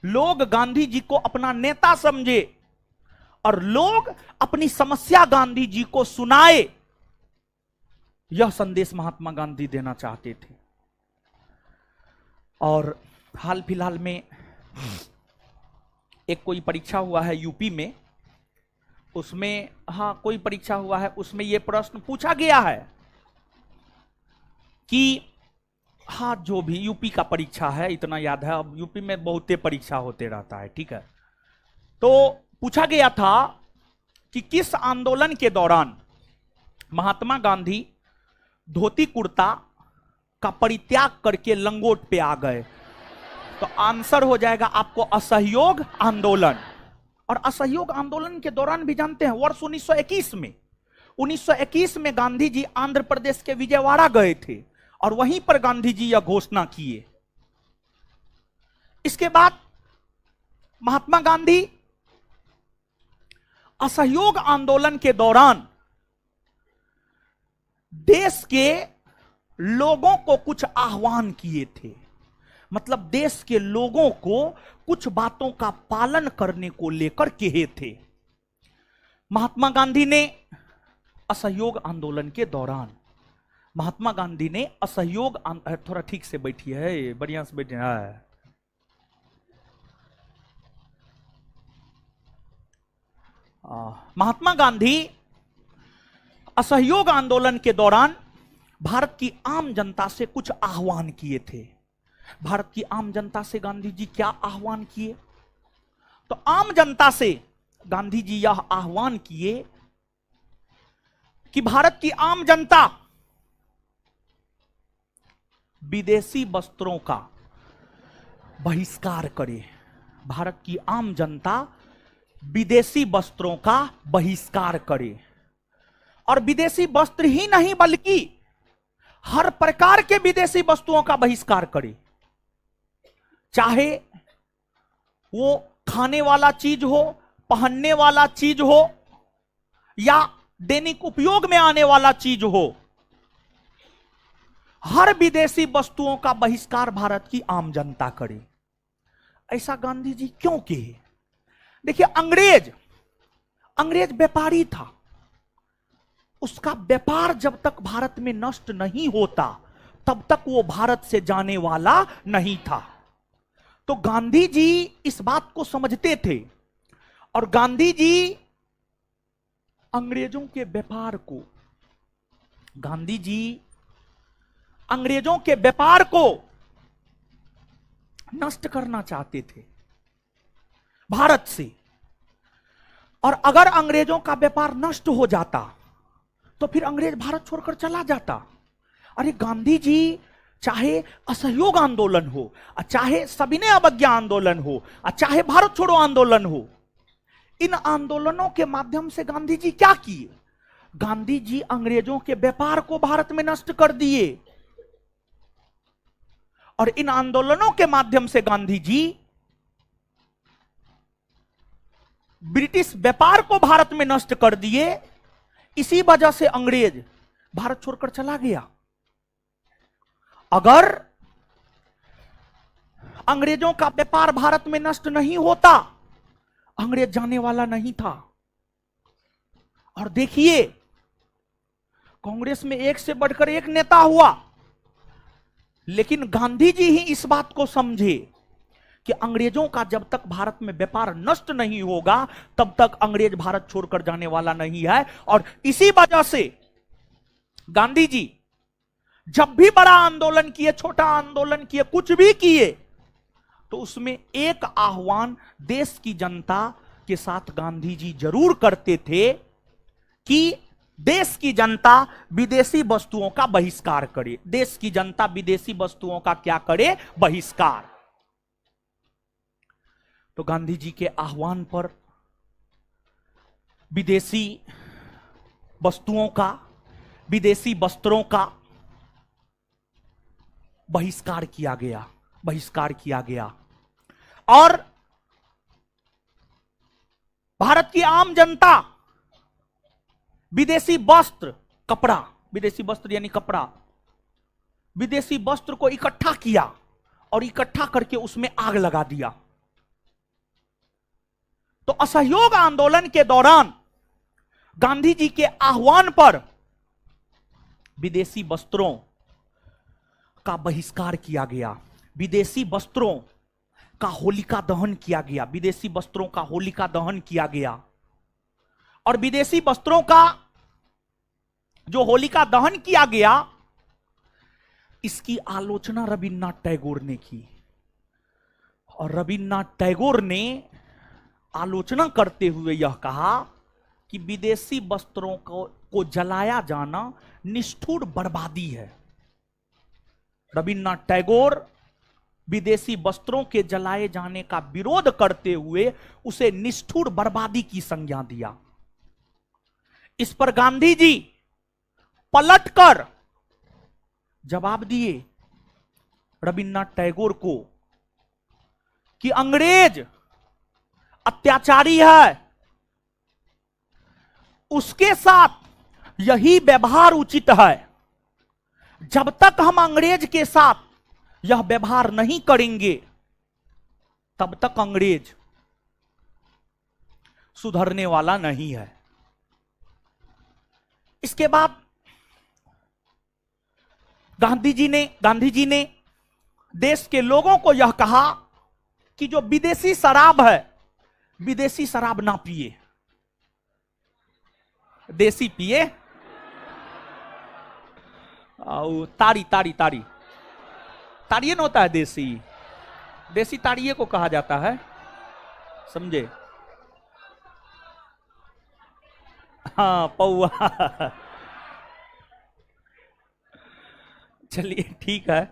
लोग गांधी जी को अपना नेता समझे और लोग अपनी समस्या गांधी जी को सुनाए, यह संदेश महात्मा गांधी देना चाहते थे। और हाल फिलहाल में एक कोई परीक्षा हुआ है यूपी में, उसमें, हाँ कोई परीक्षा हुआ है, उसमें यह प्रश्न पूछा गया है कि, हाँ जो भी यूपी का परीक्षा है इतना याद है, अब यूपी में बहुते परीक्षा होते रहता है, ठीक है। तो पूछा गया था कि किस आंदोलन के दौरान महात्मा गांधी धोती कुर्ता का परित्याग करके लंगोट पे आ गए। तो आंसर हो जाएगा आपको असहयोग आंदोलन। और असहयोग आंदोलन के दौरान भी जानते हैं, वर्ष 1921 में गांधी जी आंध्र प्रदेश के विजयवाड़ा गए थे और वहीं पर गांधी जी यह घोषणा किए। इसके बाद महात्मा गांधी असहयोग आंदोलन के दौरान देश के लोगों को कुछ आह्वान किए थे, मतलब देश के लोगों को कुछ बातों का पालन करने को लेकर कहे थे। महात्मा गांधी ने असहयोग आंदोलन के दौरान, महात्मा गांधी ने असहयोग, थोड़ा ठीक से बैठिए है, बढ़िया से बैठे है। महात्मा गांधी असहयोग आंदोलन के दौरान भारत की आम जनता से कुछ आह्वान किए थे। भारत की आम जनता से गांधी जी क्या आह्वान किए? तो आम जनता से गांधी जी यह आह्वान किए कि भारत की आम जनता विदेशी वस्त्रों का बहिष्कार करे। भारत की आम जनता विदेशी वस्त्रों का बहिष्कार करे, और विदेशी वस्त्र ही नहीं बल्कि हर प्रकार के विदेशी वस्तुओं का बहिष्कार करे, चाहे वो खाने वाला चीज हो, पहनने वाला चीज हो, या दैनिक उपयोग में आने वाला चीज हो। हर विदेशी वस्तुओं का बहिष्कार भारत की आम जनता करे। ऐसा गांधी जी क्यों कहे? देखिए, अंग्रेज व्यापारी था, उसका व्यापार जब तक भारत में नष्ट नहीं होता तब तक वो भारत से जाने वाला नहीं था। तो गांधी जी इस बात को समझते थे और गांधी जी अंग्रेजों के व्यापार को, गांधी जी अंग्रेजों के व्यापार को नष्ट करना चाहते थे भारत से। और अगर अंग्रेजों का व्यापार नष्ट हो जाता तो फिर अंग्रेज भारत छोड़कर चला जाता। अरे गांधी जी चाहे असहयोग आंदोलन हो, चाहे सविनय अवज्ञा आंदोलन हो, चाहे भारत छोड़ो आंदोलन हो, इन आंदोलनों के माध्यम से गांधी जी क्या किए? गांधी जी अंग्रेजों के व्यापार को भारत में नष्ट कर दिए। और इन आंदोलनों के माध्यम से गांधी जी ब्रिटिश व्यापार को भारत में नष्ट कर दिए। इसी वजह से अंग्रेज भारत छोड़कर चला गया। अगर अंग्रेजों का व्यापार भारत में नष्ट नहीं होता, अंग्रेज जाने वाला नहीं था। और देखिए, कांग्रेस में एक से बढ़कर एक नेता हुआ, लेकिन गांधी जी ही इस बात को समझे कि अंग्रेजों का जब तक भारत में व्यापार नष्ट नहीं होगा तब तक अंग्रेज भारत छोड़कर जाने वाला नहीं है। और इसी वजह से गांधी जी जब भी बड़ा आंदोलन किए, छोटा आंदोलन किए, कुछ भी किए, तो उसमें एक आह्वान देश की जनता के साथ गांधी जी जरूर करते थे कि देश की जनता विदेशी वस्तुओं का बहिष्कार करे। देश की जनता विदेशी वस्तुओं का क्या करे? बहिष्कार। तो गांधी जी के आह्वान पर विदेशी वस्तुओं का, विदेशी वस्त्रों का बहिष्कार किया गया, बहिष्कार किया गया। और भारत की आम जनता विदेशी वस्त्र, कपड़ा, विदेशी वस्त्र यानी कपड़ा, विदेशी वस्त्र को इकट्ठा किया और इकट्ठा करके उसमें आग लगा दिया। तो असहयोग आंदोलन के दौरान गांधी जी के आह्वान पर विदेशी वस्त्रों का बहिष्कार किया गया, विदेशी वस्त्रों का होलिका दहन किया गया, विदेशी वस्त्रों का होलिका दहन किया गया। और विदेशी वस्त्रों का जो होलिका दहन किया गया, इसकी आलोचना रविन्द्रनाथ टैगोर ने की। और रविन्द्रनाथ टैगोर ने आलोचना करते हुए यह कहा कि विदेशी वस्त्रों को जलाया जाना निष्ठुर बर्बादी है। रविन्द्रनाथ टैगोर विदेशी वस्त्रों के जलाए जाने का विरोध करते हुए उसे निष्ठुर बर्बादी की संज्ञा दिया। इस पर गांधी जी पलटकर जवाब दिए रविन्द्रनाथ टैगोर को कि अंग्रेज अत्याचारी है, उसके साथ यही व्यवहार उचित है। जब तक हम अंग्रेज के साथ यह व्यवहार नहीं करेंगे तब तक अंग्रेज सुधरने वाला नहीं है। इसके बाद गांधी जी ने देश के लोगों को यह कहा कि जो विदेशी शराब है, विदेशी शराब ना पिए, देसी पिए। ताड़ी ताड़ी ताड़ी ताड़िए ना होता है, देसी देसी ताड़िए को कहा जाता है, समझे? हाँ, पौआ। चलिए ठीक है।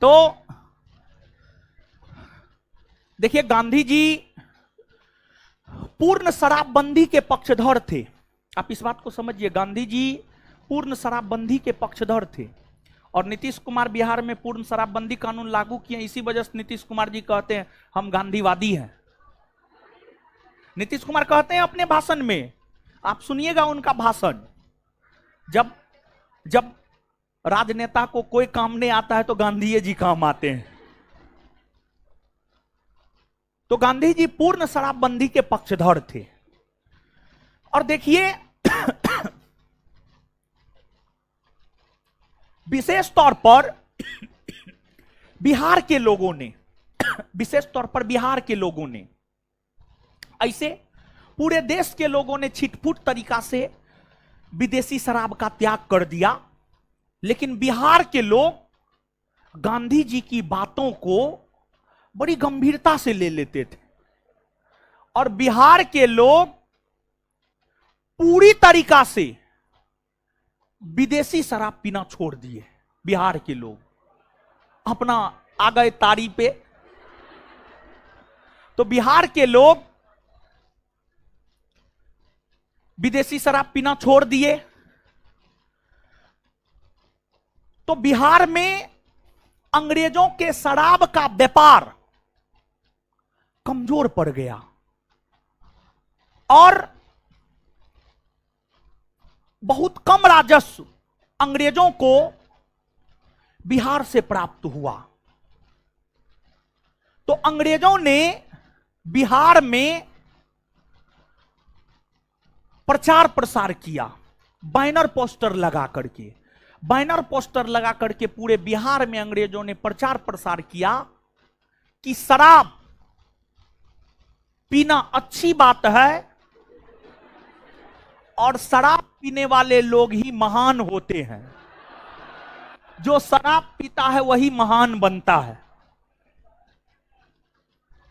तो देखिए, गांधी जी पूर्ण शराबबंदी के पक्षधर थे। आप इस बात को समझिए, गांधी जी पूर्ण शराबबंदी के पक्षधर थे। और नीतीश कुमार बिहार में पूर्ण शराबबंदी कानून लागू किए, इसी वजह से नीतीश कुमार जी कहते हैं हम गांधीवादी हैं। नीतीश कुमार कहते हैं अपने भाषण में, आप सुनिएगा उनका भाषण, जब जब राजनेता को कोई काम नहीं आता है तो गांधी जी काम आते हैं। तो गांधी जी पूर्ण शराबबंदी के पक्षधर थे। और देखिए, विशेष तौर पर बिहार के लोगों ने, विशेष तौर पर बिहार के लोगों ने, ऐसे पूरे देश के लोगों ने छिटपुट तरीका से विदेशी शराब का त्याग कर दिया, लेकिन बिहार के लोग गांधी जी की बातों को बड़ी गंभीरता से ले लेते थे। और बिहार के लोग पूरी तरीका से विदेशी शराब पीना छोड़ दिए। बिहार के लोग अपना आ गए ताड़ी पे। तो बिहार के लोग विदेशी शराब पीना छोड़ दिए। तो बिहार में अंग्रेजों के शराब का व्यापार कमजोर पड़ गया और बहुत कम राजस्व अंग्रेजों को बिहार से प्राप्त हुआ। तो अंग्रेजों ने बिहार में प्रचार प्रसार किया, बैनर पोस्टर लगा करके। बैनर पोस्टर लगा करके पूरे बिहार में अंग्रेजों ने प्रचार प्रसार किया कि शराब पीना अच्छी बात है और शराब पीने वाले लोग ही महान होते हैं। जो शराब पीता है वही महान बनता है।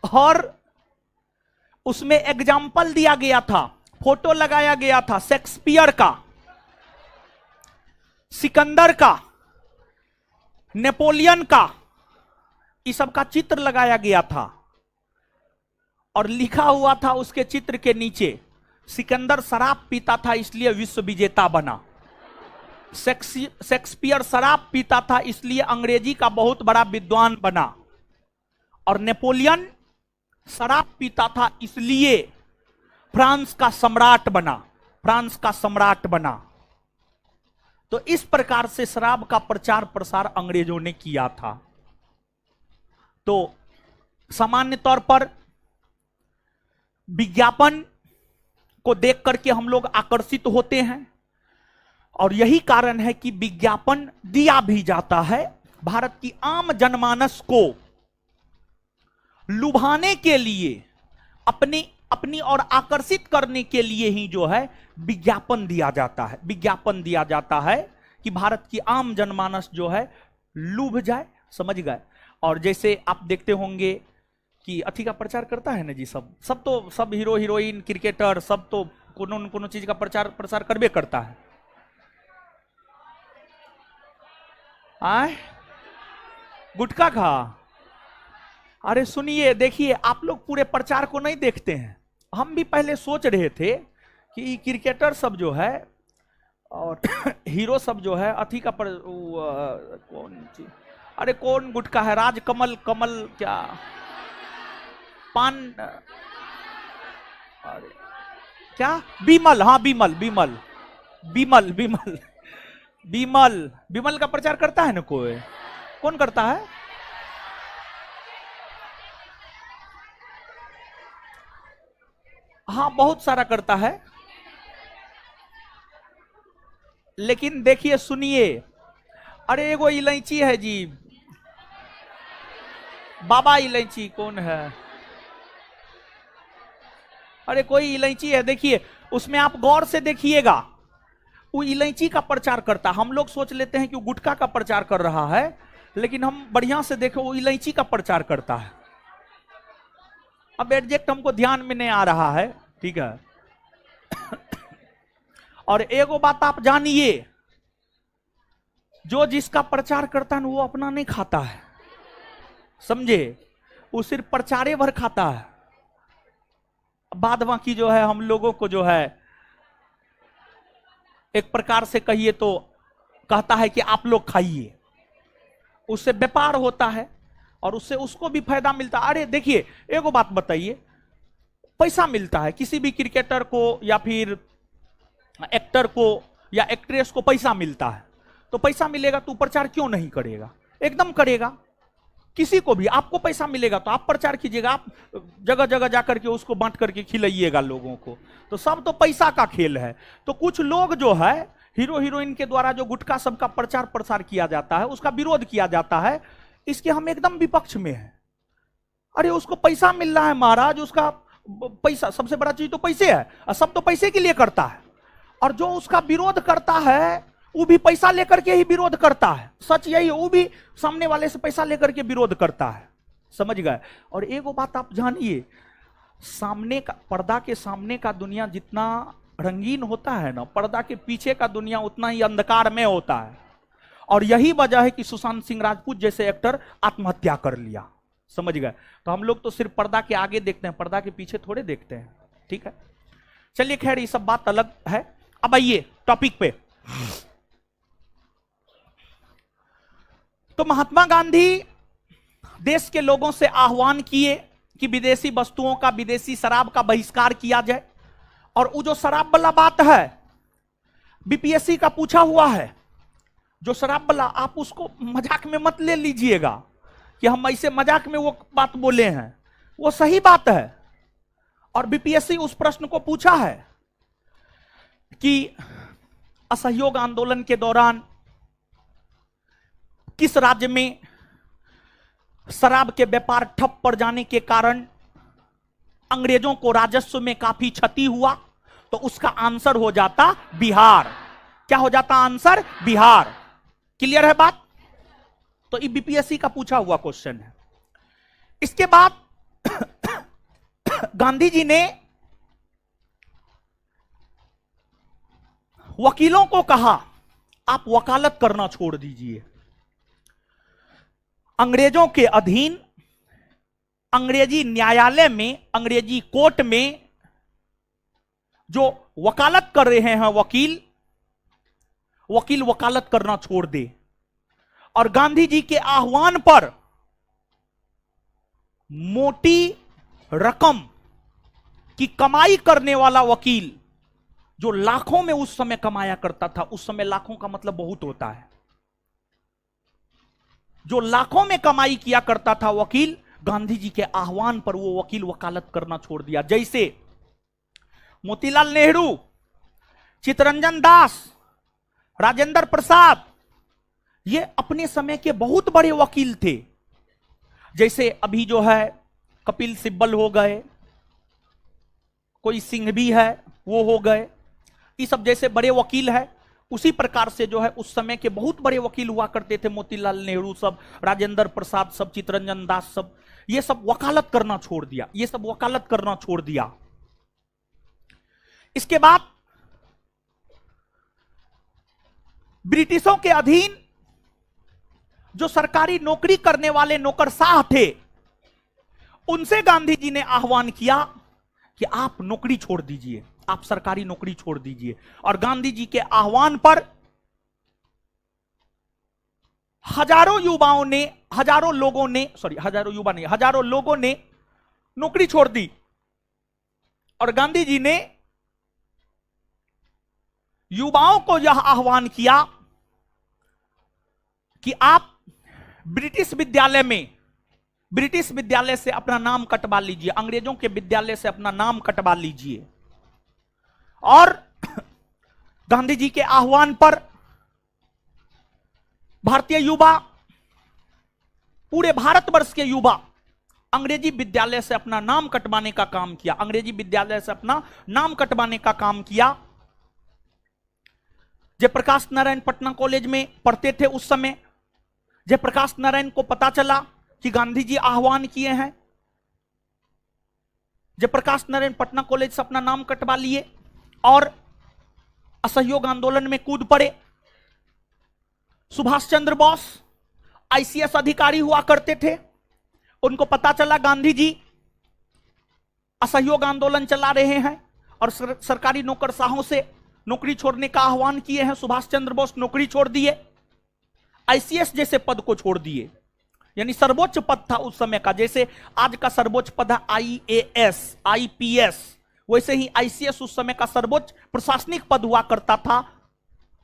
और उसमें एग्जाम्पल दिया गया था, फोटो लगाया गया था शेक्सपियर का, सिकंदर का, नेपोलियन का, इस सब का चित्र लगाया गया था। और लिखा हुआ था उसके चित्र के नीचे, सिकंदर शराब पीता था इसलिए विश्व विजेता बना, शेक्सपियर शराब पीता था इसलिए अंग्रेजी का बहुत बड़ा विद्वान बना, और नेपोलियन शराब पीता था इसलिए फ्रांस का सम्राट बना, फ्रांस का सम्राट बना। तो इस प्रकार से शराब का प्रचार प्रसार अंग्रेजों ने किया था। तो सामान्य तौर पर विज्ञापन को देख करके हम लोग आकर्षित होते हैं, और यही कारण है कि विज्ञापन दिया भी जाता है। भारत की आम जनमानस को लुभाने के लिए, अपनी और आकर्षित करने के लिए ही जो है विज्ञापन दिया जाता है। विज्ञापन दिया जाता है कि भारत की आम जनमानस जो है लुभ जाए, समझ गए। और जैसे आप देखते होंगे कि अथी का प्रचार करता है ना जी, सब हीरो हीरोइन क्रिकेटर सब तो कोनो न कोनो चीज का प्रचार प्रसार करबे करता है। आए गुटखा खा, अरे सुनिए, देखिए, आप लोग पूरे प्रचार को नहीं देखते हैं। हम भी पहले सोच रहे थे कि क्रिकेटर सब जो है और हीरो सब जो है अथी का कौन चीज, अरे कौन गुटखा है, राजकमल कमल क्या पान, अरे क्या बीमल, हाँ बीमल बीमल बीमल बीमल बीमल बीमल का प्रचार करता है ना कोई, कौन करता है? हाँ बहुत सारा करता है। लेकिन देखिए सुनिए, अरे एगो इलायची है जी, बाबा इलायची कौन है, अरे कोई इलायची है, देखिए उसमें आप गौर से देखिएगा, वो इलायची का प्रचार करता। हम लोग सोच लेते हैं कि वो गुटखा का प्रचार कर रहा है, लेकिन हम बढ़िया से देखो वो इलायची का प्रचार करता है। अब एग्जैक्ट हमको ध्यान में नहीं आ रहा है, ठीक है। और एगो बात आप जानिए, जो जिसका प्रचार करता है वो अपना नहीं खाता है, समझे, वो सिर्फ प्रचारे भर खाता है। बाद बाकी जो है हम लोगों को जो है एक प्रकार से कहिए तो कहता है कि आप लोग खाइए, उससे व्यापार होता है और उससे उसको भी फायदा मिलता है। अरे देखिए एगो बात बताइए, पैसा मिलता है किसी भी क्रिकेटर को या फिर एक्टर को या एक्ट्रेस को पैसा मिलता है, तो पैसा मिलेगा तो प्रचार क्यों नहीं करेगा? एकदम करेगा। किसी को भी आपको पैसा मिलेगा तो आप प्रचार कीजिएगा, आप जगह जगह जाकर के उसको बांट करके खिलाइएगा लोगों को। तो सब तो पैसा का खेल है। तो कुछ लोग जो है हीरो हीरोइन के द्वारा जो गुटखा सबका प्रचार प्रसार किया जाता है, उसका विरोध किया जाता है, इसके हम एकदम विपक्ष में हैं। अरे उसको पैसा मिल रहा है महाराज, उसका पैसा सबसे बड़ा चीज तो पैसे है, और सब तो पैसे के लिए करता है। और जो उसका विरोध करता है वो भी पैसा लेकर के ही विरोध करता है। सच यही है, वो भी सामने वाले से पैसा लेकर के विरोध करता है, समझ गए। और एगो बात आप जानिए, सामने का पर्दा के सामने का दुनिया जितना रंगीन होता है ना, पर्दा के पीछे का दुनिया उतना ही अंधकार में होता है। और यही वजह है कि सुशांत सिंह राजपूत जैसे एक्टर आत्महत्या कर लिया, समझ गए। तो हम लोग तो सिर्फ पर्दा के आगे देखते हैं, पर्दा के पीछे थोड़े देखते हैं, ठीक है। चलिए खैर ये सब बात अलग है। अब आइए टॉपिक पे। तो महात्मा गांधी देश के लोगों से आह्वान किए कि विदेशी वस्तुओं का, विदेशी शराब का बहिष्कार किया जाए। और वो जो शराब वाला बात है, बीपीएससी का पूछा हुआ है, जो शराब वाला, आप उसको मजाक में मत ले लीजिएगा कि हम ऐसे मजाक में वो बात बोले हैं, वो सही बात है। और बीपीएससी उस प्रश्न को पूछा है कि असहयोग आंदोलन के दौरान किस राज्य में शराब के व्यापार ठप पड़ जाने के कारण अंग्रेजों को राजस्व में काफी क्षति हुआ, तो उसका आंसर हो जाता बिहार। क्या हो जाता आंसर? बिहार। क्लियर है बात? तो ये बीपीएससी का पूछा हुआ क्वेश्चन है। इसके बाद गांधी जी ने वकीलों को कहा आप वकालत करना छोड़ दीजिए। अंग्रेजों के अधीन अंग्रेजी न्यायालय में, अंग्रेजी कोर्ट में जो वकालत कर रहे हैं वकील वकालत करना छोड़ दे। और गांधी जी के आह्वान पर मोटी रकम की कमाई करने वाला वकील जो लाखों में उस समय कमाया करता था, उस समय लाखों का मतलब बहुत होता है, जो लाखों में कमाई किया करता था वकील, गांधी जी के आह्वान पर वो वकील वकालत करना छोड़ दिया। जैसे मोतीलाल नेहरू, चित्तरंजन दास, राजेंद्र प्रसाद, ये अपने समय के बहुत बड़े वकील थे। जैसे अभी जो है कपिल सिब्बल हो गए, कोई सिंह भी है वो हो गए, ये सब जैसे बड़े वकील है, उसी प्रकार से जो है उस समय के बहुत बड़े वकील हुआ करते थे। मोतीलाल नेहरू सब, राजेंद्र प्रसाद सब, चित्तरंजन दास सब, ये सब वकालत करना छोड़ दिया, ये सब वकालत करना छोड़ दिया। इसके बाद ब्रिटिशों के अधीन जो सरकारी नौकरी करने वाले नौकरशाह थे, उनसे गांधी जी ने आह्वान किया कि आप नौकरी छोड़ दीजिए, आप सरकारी नौकरी छोड़ दीजिए। और गांधी जी के आह्वान पर हजारों युवाओं ने, हजारों लोगों ने, सॉरी हजारों युवा नहीं, हजारों लोगों ने नौकरी छोड़ दी। और गांधी जी ने युवाओं को यह आह्वान किया कि आप ब्रिटिश विद्यालय से अपना नाम कटवा लीजिए, अंग्रेजों के विद्यालय से अपना नाम कटवा लीजिए। और गांधी जी के आह्वान पर भारतीय युवा, पूरे भारतवर्ष के युवा अंग्रेजी विद्यालय से अपना नाम कटवाने का काम किया, अंग्रेजी विद्यालय से अपना नाम कटवाने का काम किया। जयप्रकाश नारायण पटना कॉलेज में पढ़ते थे उस समय। जयप्रकाश नारायण को पता चला कि गांधी जी आह्वान किए हैं, जयप्रकाश नारायण पटना कॉलेज से अपना नाम कटवा लिए और असहयोग आंदोलन में कूद पड़े। सुभाष चंद्र बोस आईसीएस अधिकारी हुआ करते थे, उनको पता चला गांधी जी असहयोग आंदोलन चला रहे हैं और सरकारी नौकरशाहों से नौकरी छोड़ने का आह्वान किए हैं। सुभाष चंद्र बोस नौकरी छोड़ दिए, आईसीएस जैसे पद को छोड़ दिए, यानी सर्वोच्च पद था उस समय का। जैसे आज का सर्वोच्च पद है आईएएस, आईपीएस, वैसे ही आईसीएस उस समय का सर्वोच्च प्रशासनिक पद हुआ करता था।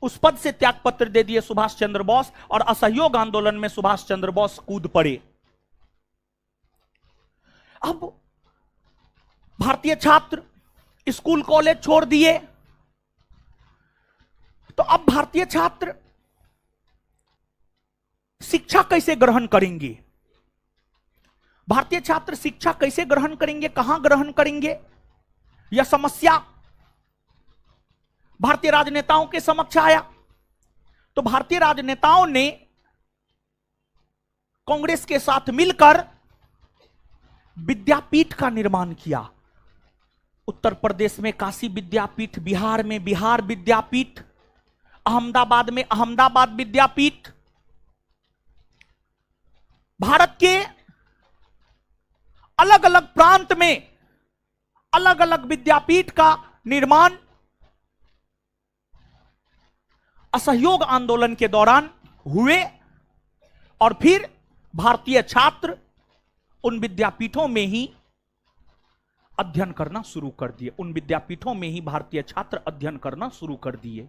उस पद से त्याग पत्र दे दिए सुभाष चंद्र बोस और असहयोग आंदोलन में सुभाष चंद्र बोस कूद पड़े। अब भारतीय छात्र स्कूल कॉलेज छोड़ दिए, तो अब भारतीय छात्र शिक्षा कैसे ग्रहण करेंगे? भारतीय छात्र शिक्षा कैसे ग्रहण करेंगे, कहां ग्रहण करेंगे? यह समस्या भारतीय राजनेताओं के समक्ष आया। तो भारतीय राजनेताओं ने कांग्रेस के साथ मिलकर विद्यापीठ का निर्माण किया। उत्तर प्रदेश में काशी विद्यापीठ, बिहार में बिहार विद्यापीठ, अहमदाबाद में अहमदाबाद विद्यापीठ। भारत के अलग अलग प्रांत में अलग अलग विद्यापीठ का निर्माण असहयोग आंदोलन के दौरान हुए और फिर भारतीय छात्र उन विद्यापीठों में ही अध्ययन करना शुरू कर दिए, उन विद्यापीठों में ही भारतीय छात्र अध्ययन करना शुरू कर दिए।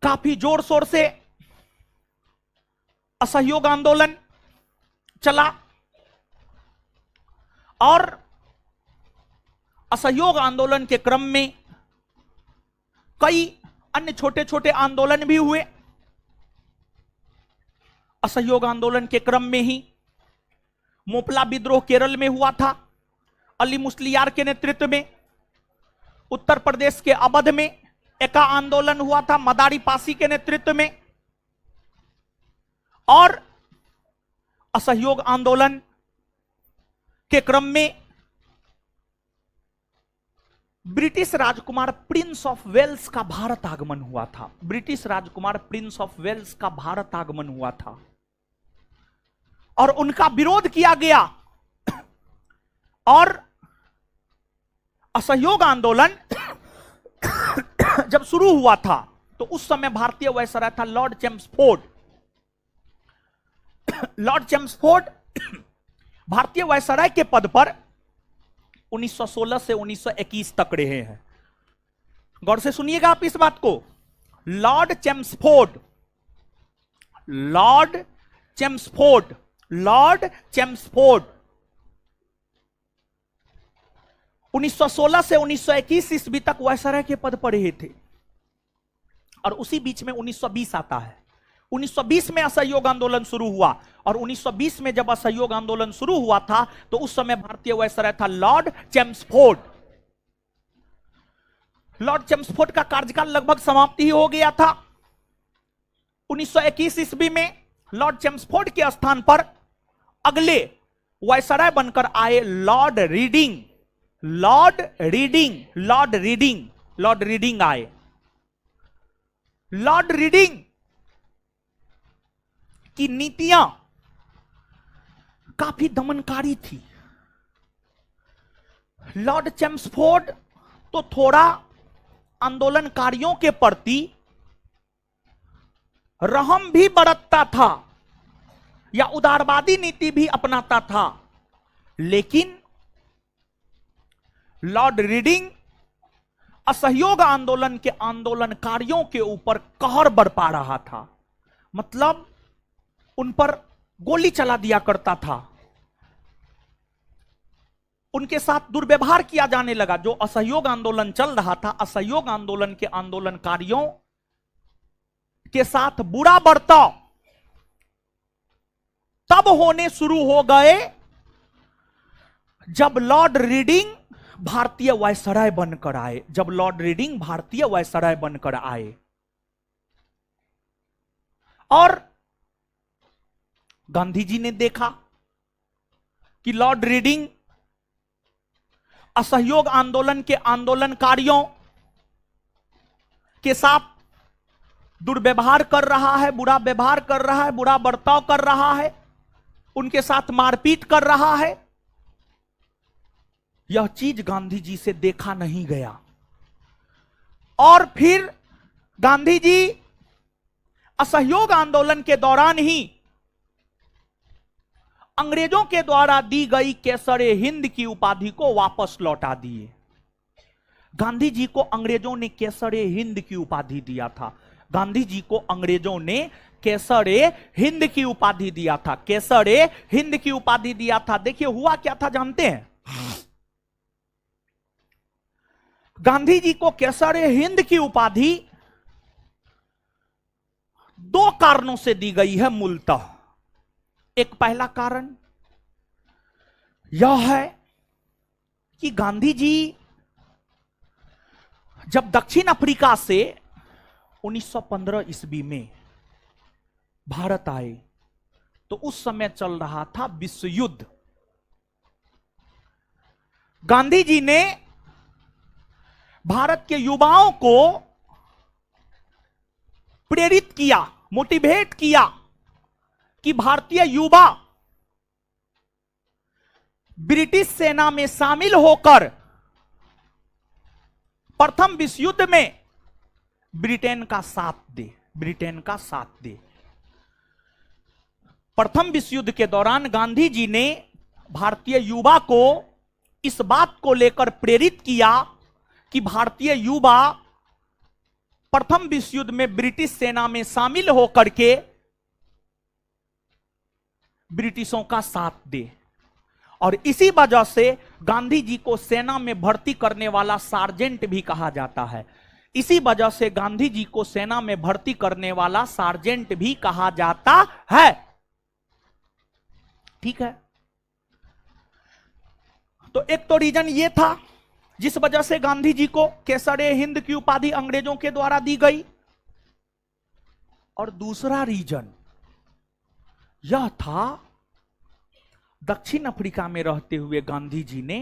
काफी जोर शोर से असहयोग आंदोलन चला और असहयोग आंदोलन के क्रम में कई अन्य छोटे छोटे आंदोलन भी हुए। असहयोग आंदोलन के क्रम में ही मोपला विद्रोह केरल में हुआ था, अली मुस्लियार के नेतृत्व में। उत्तर प्रदेश के अवध में एका आंदोलन हुआ था मदारी पासी के नेतृत्व में। और असहयोग आंदोलन के क्रम में ब्रिटिश राजकुमार प्रिंस ऑफ वेल्स का भारत आगमन हुआ था। ब्रिटिश राजकुमार प्रिंस ऑफ वेल्स का भारत आगमन हुआ था और उनका विरोध किया गया। और असहयोग आंदोलन जब शुरू हुआ था तो उस समय भारतीय वायसराय था लॉर्ड चेम्सफोर्ड। लॉर्ड चेम्सफोर्ड भारतीय वायसराय के पद पर 1916 से 1921 तक रहे हैं। गौर से सुनिएगा आप इस बात को। Lord Chelmsford, Lord Chelmsford, Lord Chelmsford 1916 से 1921 ईस्वी तक वायसराय के पद पर रहे थे। और उसी बीच में 1920 आता है। 1920 में असहयोग आंदोलन शुरू हुआ, और 1920 में जब असहयोग आंदोलन शुरू हुआ था तो उस समय भारतीय वायसराय था लॉर्ड चेम्सफोर्ड। लॉर्ड चेम्सफोर्ड का कार्यकाल लगभग समाप्ति ही हो गया था। 1921 ईस्वी में लॉर्ड चेम्सफोर्ड के स्थान पर अगले वायसराय बनकर आए Lord reading, Lord reading, Lord reading, Lord reading आए। लॉर्ड रीडिंग की नीतियां काफी दमनकारी थी। लॉर्ड चेम्सफोर्ड तो थोड़ा आंदोलनकारियों के प्रति रहम भी बरतता था या उदारवादी नीति भी अपनाता था, लेकिन लॉर्ड रीडिंग असहयोग आंदोलन के आंदोलनकारियों के ऊपर कहर बरपा रहा था। मतलब उन पर गोली चला दिया करता था, उनके साथ दुर्व्यवहार किया जाने लगा। जो असहयोग आंदोलन चल रहा था, असहयोग आंदोलन के आंदोलनकारियों के साथ बुरा बर्ताव तब होने शुरू हो गए जब लॉर्ड रीडिंग भारतीय वायसराय बनकर आए। जब लॉर्ड रीडिंग भारतीय वायसराय बनकर आए और गांधी जी ने देखा कि लॉर्ड रीडिंग असहयोग आंदोलन के आंदोलनकारियों के साथ दुर्व्यवहार कर रहा है, बुरा व्यवहार कर रहा है, बुरा बर्ताव कर रहा है, उनके साथ मारपीट कर रहा है। यह चीज गांधी जी से देखा नहीं गया। और फिर गांधी जी असहयोग आंदोलन के दौरान ही अंग्रेजों के द्वारा दी गई केसरे हिंद की उपाधि को वापस लौटा दिए। गांधी जी को अंग्रेजों ने केसरे हिंद की उपाधि दिया था। गांधी जी को अंग्रेजों ने केसरे हिंद की उपाधि दिया था, केसरे हिंद की उपाधि दिया था। देखिए हुआ क्या था जानते हैं? गांधी जी को केसरे हिंद की उपाधि दो कारणों से दी गई है मूलतः। एक पहला कारण यह है कि गांधी जी जब दक्षिण अफ्रीका से 1915 ईस्वी में भारत आए तो उस समय चल रहा था विश्व युद्ध। गांधी जी ने भारत के युवाओं को प्रेरित किया, मोटिवेट किया कि भारतीय युवा ब्रिटिश सेना में शामिल होकर प्रथम विश्व युद्ध में ब्रिटेन का साथ दे, ब्रिटेन का साथ दे। प्रथम विश्व युद्ध के दौरान गांधी जी ने भारतीय युवा को इस बात को लेकर प्रेरित किया कि भारतीय युवा प्रथम विश्व युद्ध में ब्रिटिश सेना में शामिल होकर के ब्रिटिशों का साथ दे। और इसी वजह से गांधी जी को सेना में भर्ती करने वाला सार्जेंट भी कहा जाता है। इसी वजह से गांधी जी को सेना में भर्ती करने वाला सार्जेंट भी कहा जाता है। ठीक है, तो एक तो रीजन ये था जिस वजह से गांधी जी को केसरे हिंद की उपाधि अंग्रेजों के द्वारा दी गई। और दूसरा रीजन यह था दक्षिण अफ्रीका में रहते हुए गांधी जी ने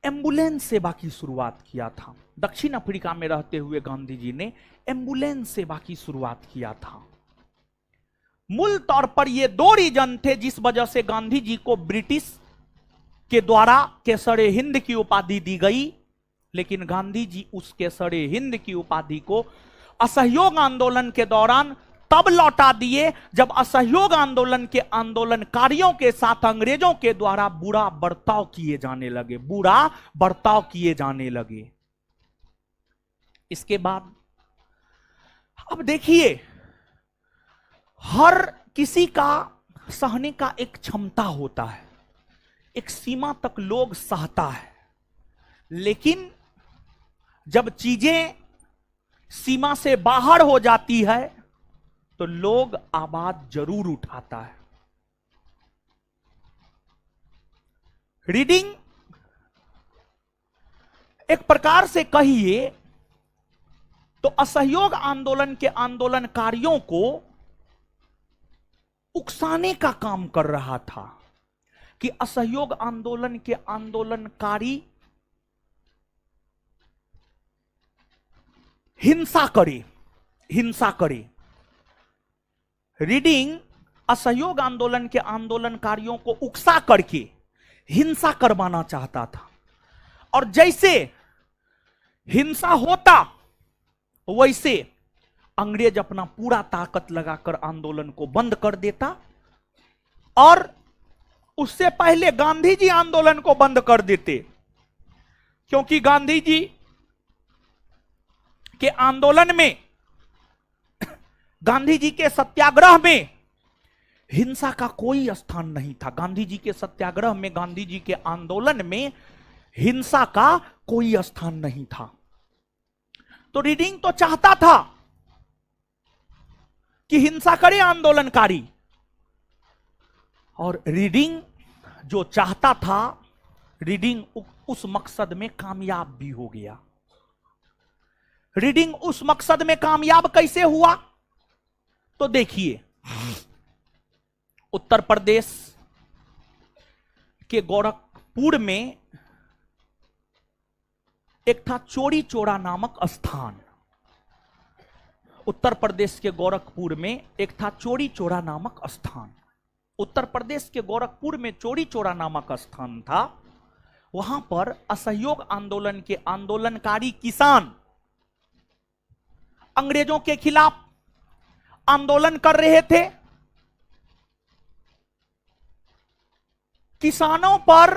एम्बुलेंस सेवा की शुरुआत किया था। दक्षिण अफ्रीका में रहते हुए गांधी जी ने एम्बुलेंस सेवा की शुरुआत किया था। मूल तौर पर ये दो रीजन थे जिस वजह से गांधी जी को ब्रिटिश के द्वारा केसरे हिंद की उपाधि दी गई। लेकिन गांधी जी उस केसरे हिंद की उपाधि को असहयोग आंदोलन के दौरान तब लौटा दिए जब असहयोग आंदोलन के आंदोलनकारियों के साथ अंग्रेजों के द्वारा बुरा बर्ताव किए जाने लगे, बुरा बर्ताव किए जाने लगे। इसके बाद अब देखिए, हर किसी का सहने का एक क्षमता होता है, एक सीमा तक लोग सहता है, लेकिन जब चीजें सीमा से बाहर हो जाती है तो लोग आवाज जरूर उठाता है। रीडिंग एक प्रकार से कहिए तो असहयोग आंदोलन के आंदोलनकारियों को उकसाने का काम कर रहा था कि असहयोग आंदोलन के आंदोलनकारी हिंसा करे, हिंसा करे। रीडिंग असहयोग आंदोलन के आंदोलनकारियों को उकसा करके हिंसा करवाना चाहता था, और जैसे हिंसा होता वैसे अंग्रेज अपना पूरा ताकत लगाकर आंदोलन को बंद कर देता, और उससे पहले गांधी जी आंदोलन को बंद कर देते, क्योंकि गांधी जी के आंदोलन में, गांधी जी के सत्याग्रह में हिंसा का कोई स्थान नहीं था। गांधी जी के सत्याग्रह में, गांधी जी के आंदोलन में हिंसा का कोई स्थान नहीं था। तो रीडिंग तो चाहता था कि हिंसा करे आंदोलनकारी, और रीडिंग जो चाहता था, रीडिंग उस मकसद में कामयाब भी हो गया। रीडिंग उस मकसद में कामयाब कैसे हुआ? तो देखिए, उत्तर प्रदेश के गोरखपुर में एक था चौरी चौरा नामक स्थान। उत्तर प्रदेश के गोरखपुर में एक था चौरी चौरा नामक स्थान। उत्तर प्रदेश के गोरखपुर में चौरी चौरा नामक स्थान था। वहां पर असहयोग आंदोलन के आंदोलनकारी किसान अंग्रेजों के खिलाफ आंदोलन कर रहे थे। किसानों पर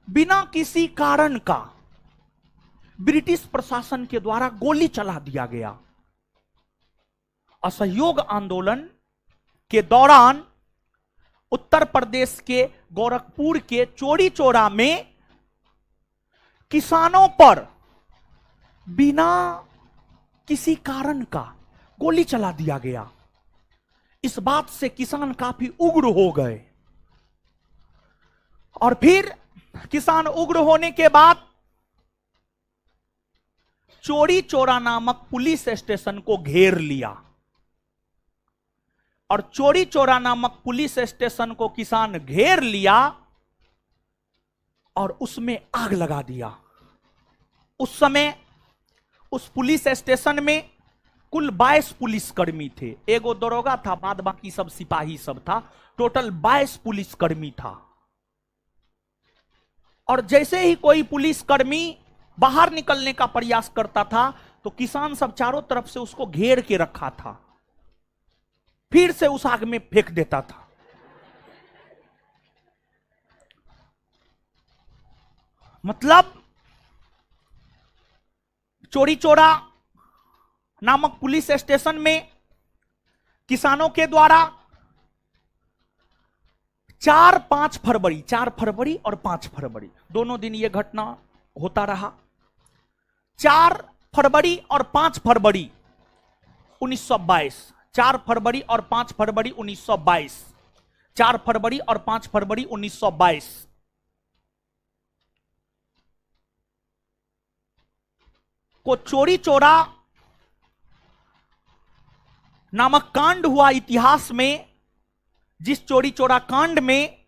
बिना किसी कारण का ब्रिटिश प्रशासन के द्वारा गोली चला दिया गया। असहयोग आंदोलन के दौरान उत्तर प्रदेश के गोरखपुर के चौरी चौरा में किसानों पर बिना किसी कारण का गोली चला दिया गया। इस बात से किसान काफी उग्र हो गए, और फिर किसान उग्र होने के बाद चौरी चौरा नामक पुलिस स्टेशन को घेर लिया, और चौरी चौरा नामक पुलिस स्टेशन को किसान घेर लिया और उसमें आग लगा दिया। उस समय उस पुलिस स्टेशन में कुल 22 पुलिसकर्मी थे। एगो दरोगा था, बाद बाकी सब सिपाही सब था। टोटल 22 पुलिसकर्मी था। और जैसे ही कोई पुलिसकर्मी बाहर निकलने का प्रयास करता था तो किसान सब चारों तरफ से उसको घेर के रखा था, फिर से उस आग में फेंक देता था। मतलब चौरी चौरा नामक पुलिस स्टेशन में किसानों के द्वारा 4 फरवरी और 5 फरवरी दोनों दिन यह घटना होता रहा। 4 फरवरी और 5 फरवरी 1922, 4 फरवरी और 5 फरवरी 1922, 4 फरवरी और 5 फरवरी 1922 को चौरी चौरा नामक कांड हुआ इतिहास में, जिस चौरी चौरा कांड में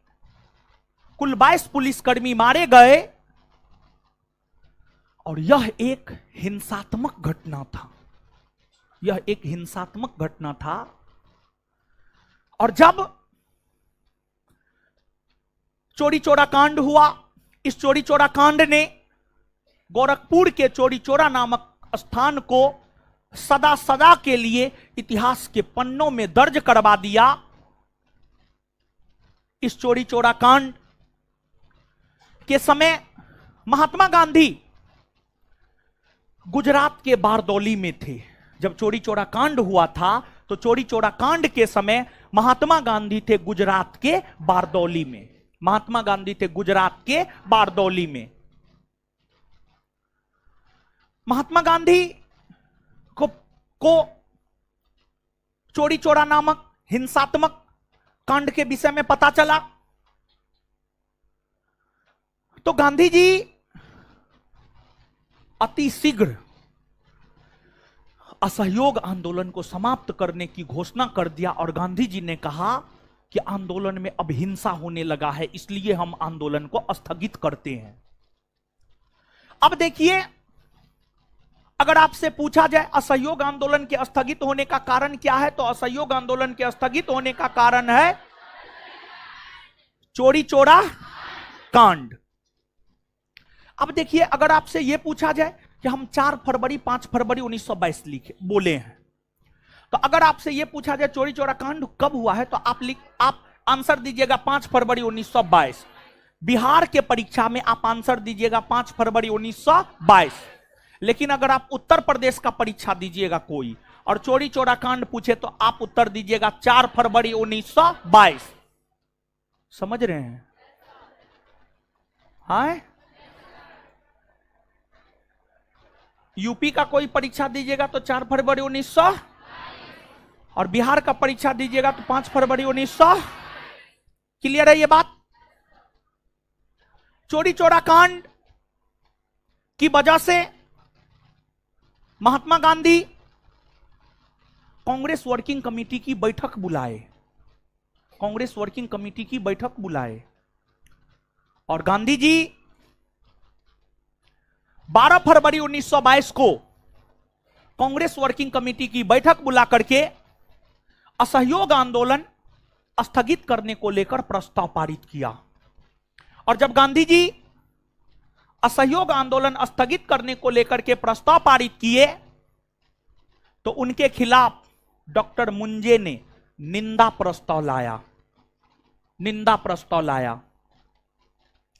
कुल 22 पुलिसकर्मी मारे गए, और यह एक हिंसात्मक घटना था। यह एक हिंसात्मक घटना था। और जब चौरी चौरा कांड हुआ, इस चौरी चौरा कांड ने गोरखपुर के चौरी चौरा नामक स्थान को सदा सदा के लिए इतिहास के पन्नों में दर्ज करवा दिया। इस चोरी चोरा कांड के समय महात्मा गांधी गुजरात के बारदौली में थे। जब चोरी चोरा कांड हुआ था तो चोरी चोरा कांड के समय महात्मा गांधी थे गुजरात के बारदौली में। महात्मा गांधी थे गुजरात के बारदौली में। महात्मा गांधी को चोरी चोरा नामक हिंसात्मक कांड के विषय में पता चला तो गांधी जी अति शीघ्र असहयोग आंदोलन को समाप्त करने की घोषणा कर दिया और गांधी जी ने कहा कि आंदोलन में अब हिंसा होने लगा है, इसलिए हम आंदोलन को स्थगित करते हैं। अब देखिए, अगर आपसे पूछा जाए असहयोग आंदोलन के स्थगित होने का कारण क्या है, तो असहयोग आंदोलन के स्थगित होने का कारण है चोरी चोरा कांड। अब देखिए, अगर आपसे यह पूछा जाए कि हम 4 फरवरी 5 फरवरी 1922 लिखे बोले हैं, तो अगर आपसे यह पूछा जाए चोरी चोरा कांड कब हुआ है, तो आप आंसर दीजिएगा 5 फरवरी 1922। बिहार के परीक्षा में आप आंसर दीजिएगा 5 फरवरी 1922। लेकिन अगर आप उत्तर प्रदेश का परीक्षा दीजिएगा कोई और चोरी चोरा कांड पूछे तो आप उत्तर दीजिएगा 4 फरवरी 1922। समझ रहे हैं? हाँ, यूपी का कोई परीक्षा दीजिएगा तो 4 फरवरी 1900 और बिहार का परीक्षा दीजिएगा तो 5 फरवरी 1900। क्लियर है ये बात? चोरी चोरा कांड की वजह से महात्मा गांधी कांग्रेस वर्किंग कमेटी की बैठक बुलाए। कांग्रेस वर्किंग कमेटी की बैठक बुलाए और गांधी जी 12 फरवरी 1922 को कांग्रेस वर्किंग कमेटी की बैठक बुला करके असहयोग आंदोलन स्थगित करने को लेकर प्रस्ताव पारित किया। और जब गांधी जी असहयोग आंदोलन स्थगित करने को लेकर के प्रस्ताव पारित किए तो उनके खिलाफ डॉक्टर मुंजे ने निंदा प्रस्ताव लाया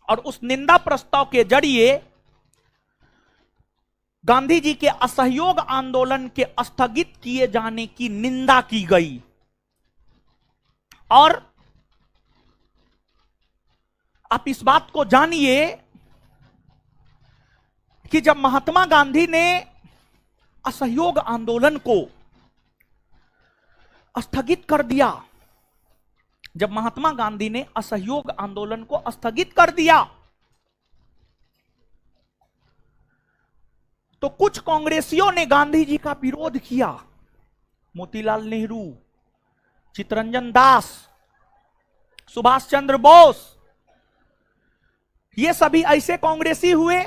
और उस निंदा प्रस्ताव के जरिए गांधी जी के असहयोग आंदोलन के स्थगित किए जाने की निंदा की गई। और आप इस बात को जानिए कि जब महात्मा गांधी ने असहयोग आंदोलन को स्थगित कर दिया, जब महात्मा गांधी ने असहयोग आंदोलन को स्थगित कर दिया तो कुछ कांग्रेसियों ने गांधी जी का विरोध किया। मोतीलाल नेहरू, चित्तरंजन दास, सुभाष चंद्र बोस, ये सभी ऐसे कांग्रेसी हुए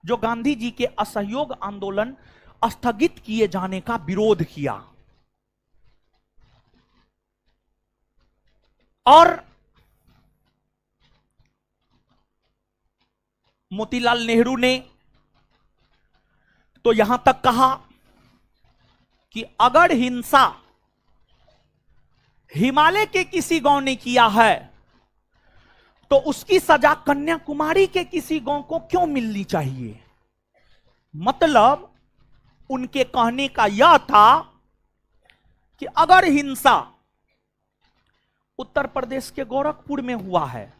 जो गांधी जी के असहयोग आंदोलन स्थगित किए जाने का विरोध किया। और मोतीलाल नेहरू ने तो यहां तक कहा कि अगर हिंसा हिमालय के किसी गांव ने किया है तो उसकी सजा कन्याकुमारी के किसी गांव को क्यों मिलनी चाहिए। मतलब उनके कहने का यह था कि अगर हिंसा उत्तर प्रदेश के गोरखपुर में हुआ है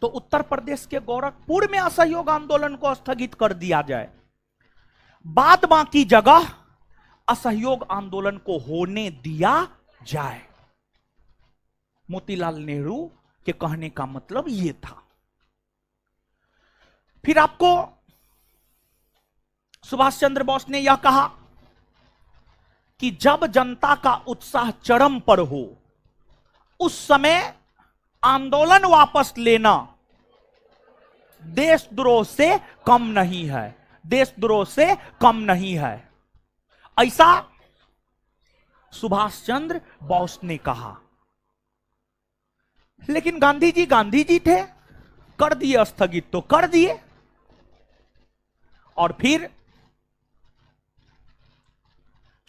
तो उत्तर प्रदेश के गोरखपुर में असहयोग आंदोलन को स्थगित कर दिया जाए, बाद बाकी जगह असहयोग आंदोलन को होने दिया जाए। मोतीलाल नेहरू के कहने का मतलब यह था। फिर आपको सुभाष चंद्र बोस ने यह कहा कि जब जनता का उत्साह चरम पर हो उस समय आंदोलन वापस लेना देशद्रोह से कम नहीं है, देशद्रोह से कम नहीं है, ऐसा सुभाष चंद्र बोस ने कहा। लेकिन गांधी जी थे, कर दिए स्थगित तो कर दिए। और फिर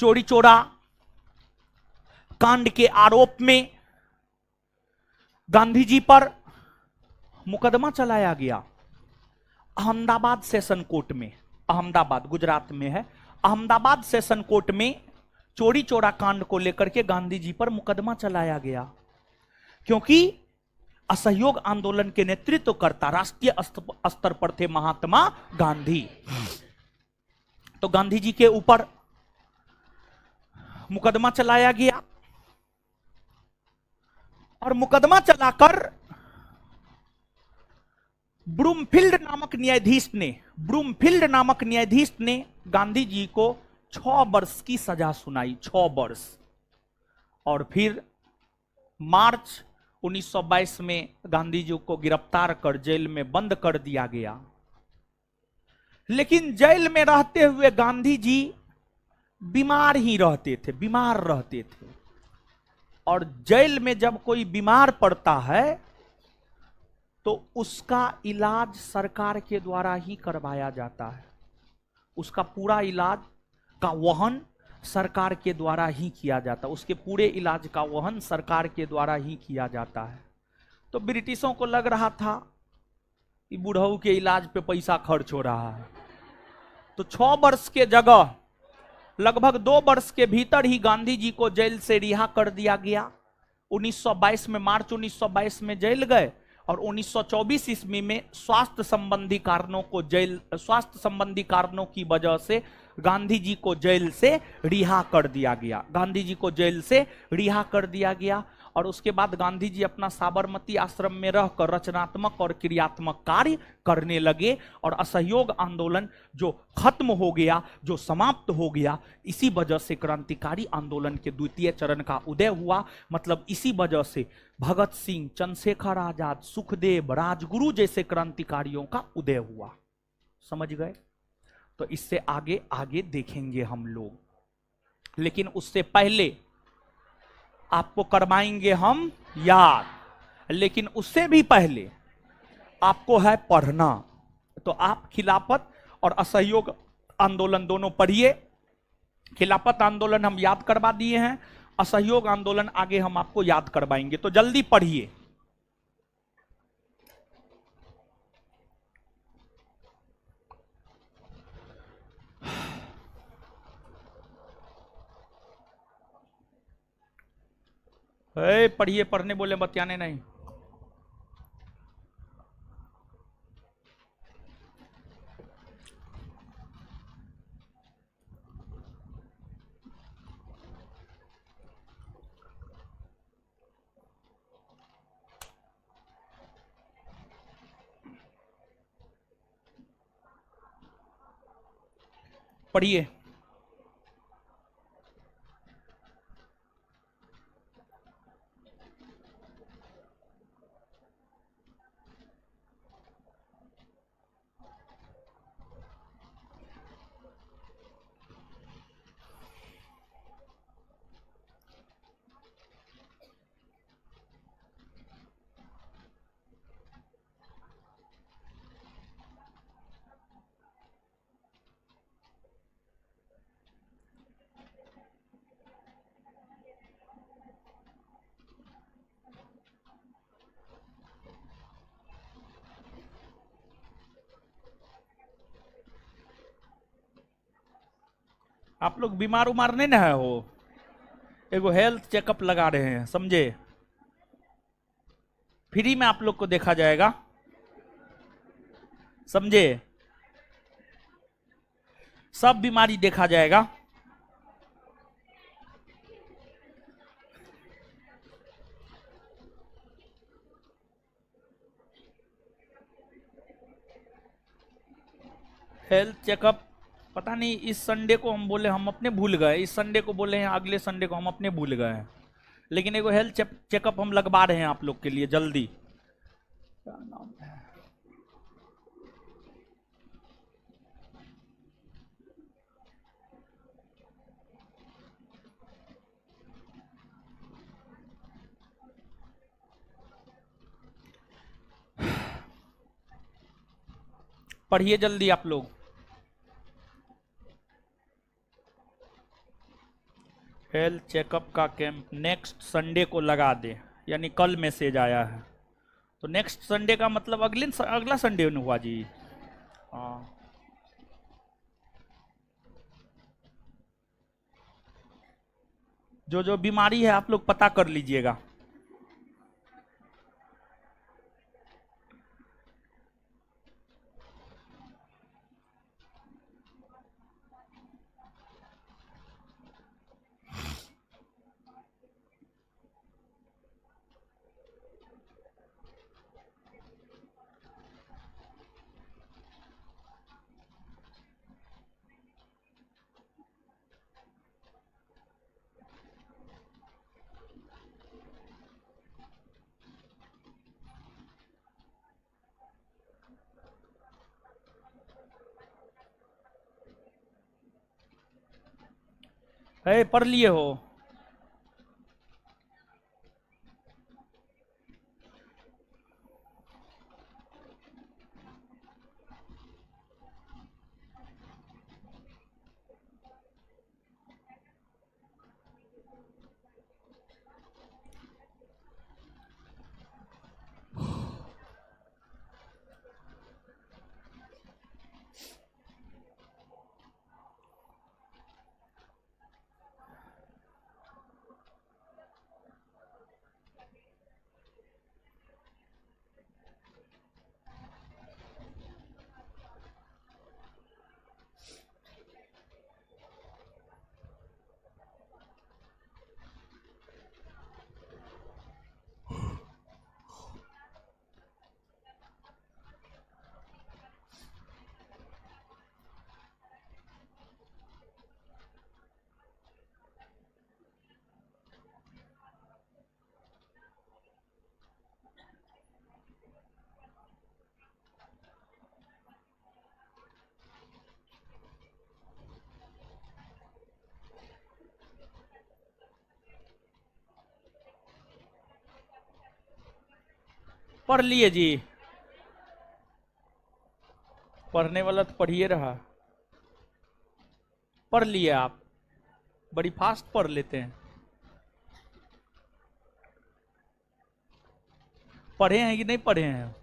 चोरी चोरा कांड के आरोप में गांधी जी पर मुकदमा चलाया गया अहमदाबाद सेशन कोर्ट में। अहमदाबाद गुजरात में है। अहमदाबाद सेशन कोर्ट में चोरी चोरा कांड को लेकर के गांधी जी पर मुकदमा चलाया गया, क्योंकि असहयोग आंदोलन के नेतृत्व करता राष्ट्रीय स्तर पर थे महात्मा गांधी। तो गांधी जी के ऊपर मुकदमा चलाया गया और मुकदमा चलाकर ब्रूमफील्ड नामक न्यायाधीश ने गांधी जी को 6 वर्ष की सजा सुनाई, 6 वर्ष। और फिर मार्च 1922 में गांधी जी को गिरफ्तार कर जेल में बंद कर दिया गया। लेकिन जेल में रहते हुए गांधी जी बीमार रहते थे। और जेल में जब कोई बीमार पड़ता है तो उसका इलाज सरकार के द्वारा ही करवाया जाता है। उसका पूरा इलाज का वहन सरकार के द्वारा ही किया जाता है। उसके पूरे इलाज का वहन सरकार के द्वारा ही किया जाता है। तो ब्रिटिशों को लग रहा था कि बुढ़ऊ के इलाज पे पैसा खर्च हो रहा है, तो 6 वर्ष के जगह लगभग 2 वर्ष के भीतर ही गांधी जी को जेल से रिहा कर दिया गया। 1922 में, मार्च 1922 में जेल गए और 1924 ईस्वी में स्वास्थ्य संबंधी कारणों की वजह से गांधी जी को जेल से रिहा कर दिया गया। और उसके बाद गांधी जी अपना साबरमती आश्रम में रहकर रचनात्मक और क्रियात्मक कार्य करने लगे और असहयोग आंदोलन जो खत्म हो गया, जो समाप्त हो गया, इसी वजह से क्रांतिकारी आंदोलन के द्वितीय चरण का उदय हुआ। मतलब इसी वजह से भगत सिंह, चंद्रशेखर आजाद, सुखदेव, राजगुरु जैसे क्रांतिकारियों का उदय हुआ। समझ गए? तो इससे आगे आगे देखेंगे हम लोग, लेकिन उससे पहले आपको करवाएंगे हम याद। लेकिन उससे भी पहले आपको है पढ़ना। तो आप खिलाफत और असहयोग आंदोलन दोनों पढ़िए। खिलाफत आंदोलन हम याद करवा दिए हैं, असहयोग आंदोलन आगे हम आपको याद करवाएंगे, तो जल्दी पढ़िए। पढ़िए, पढ़ने बोले बतियाने नहीं। पढ़िए। आप लोग बीमार उमार नहीं ना है हो, एगो हेल्थ चेकअप लगा रहे हैं, समझे? फ्री में आप लोग को देखा जाएगा, समझे? सब बीमारी देखा जाएगा। हेल्थ चेकअप पता नहीं, इस संडे को हम बोले हम अपने भूल गए, इस संडे को बोले हैं, अगले संडे को हम अपने भूल गए हैं। लेकिन एगो हेल्थ चेकअप हम लगवा रहे हैं आप लोग के लिए जल्दी। क्या नाम है? पढ़िए जल्दी आप लोग। हेल्थ चेकअप का कैंप नेक्स्ट संडे को लगा दे, यानी कल मैसेज आया है। तो नेक्स्ट संडे का मतलब अगला संडे हुआ जी। हाँ, जो जो बीमारी है आप लोग पता कर लीजिएगा। है पढ़ लिए हो? पढ़ लिए जी? पढ़ने वाला तो पढ़िए रहा। पढ़ लिए आप? बड़ी फास्ट पढ़ लेते हैं। पढ़े हैं कि नहीं पढ़े हैं?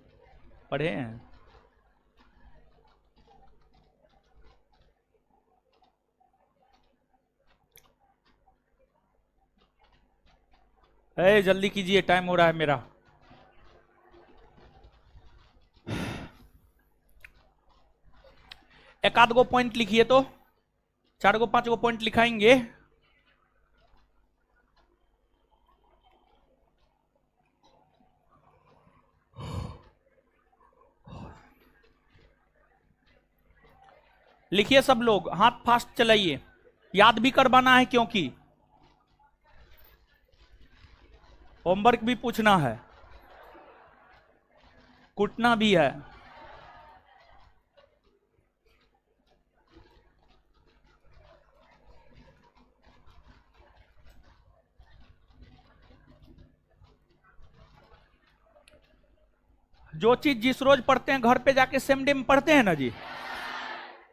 पढ़े हैं। जल्दी कीजिए, टाइम हो रहा है मेरा। एक आध गो पॉइंट लिखिए तो, 4 गो 5 गो पॉइंट लिखाएंगे। लिखिए सब लोग, हाथ फास्ट चलाइए, याद भी करवाना है क्योंकि होमवर्क भी पूछना है, कूटना भी है। जो चीज जिस रोज पढ़ते हैं घर पे जाके सेम डे में पढ़ते हैं ना जी,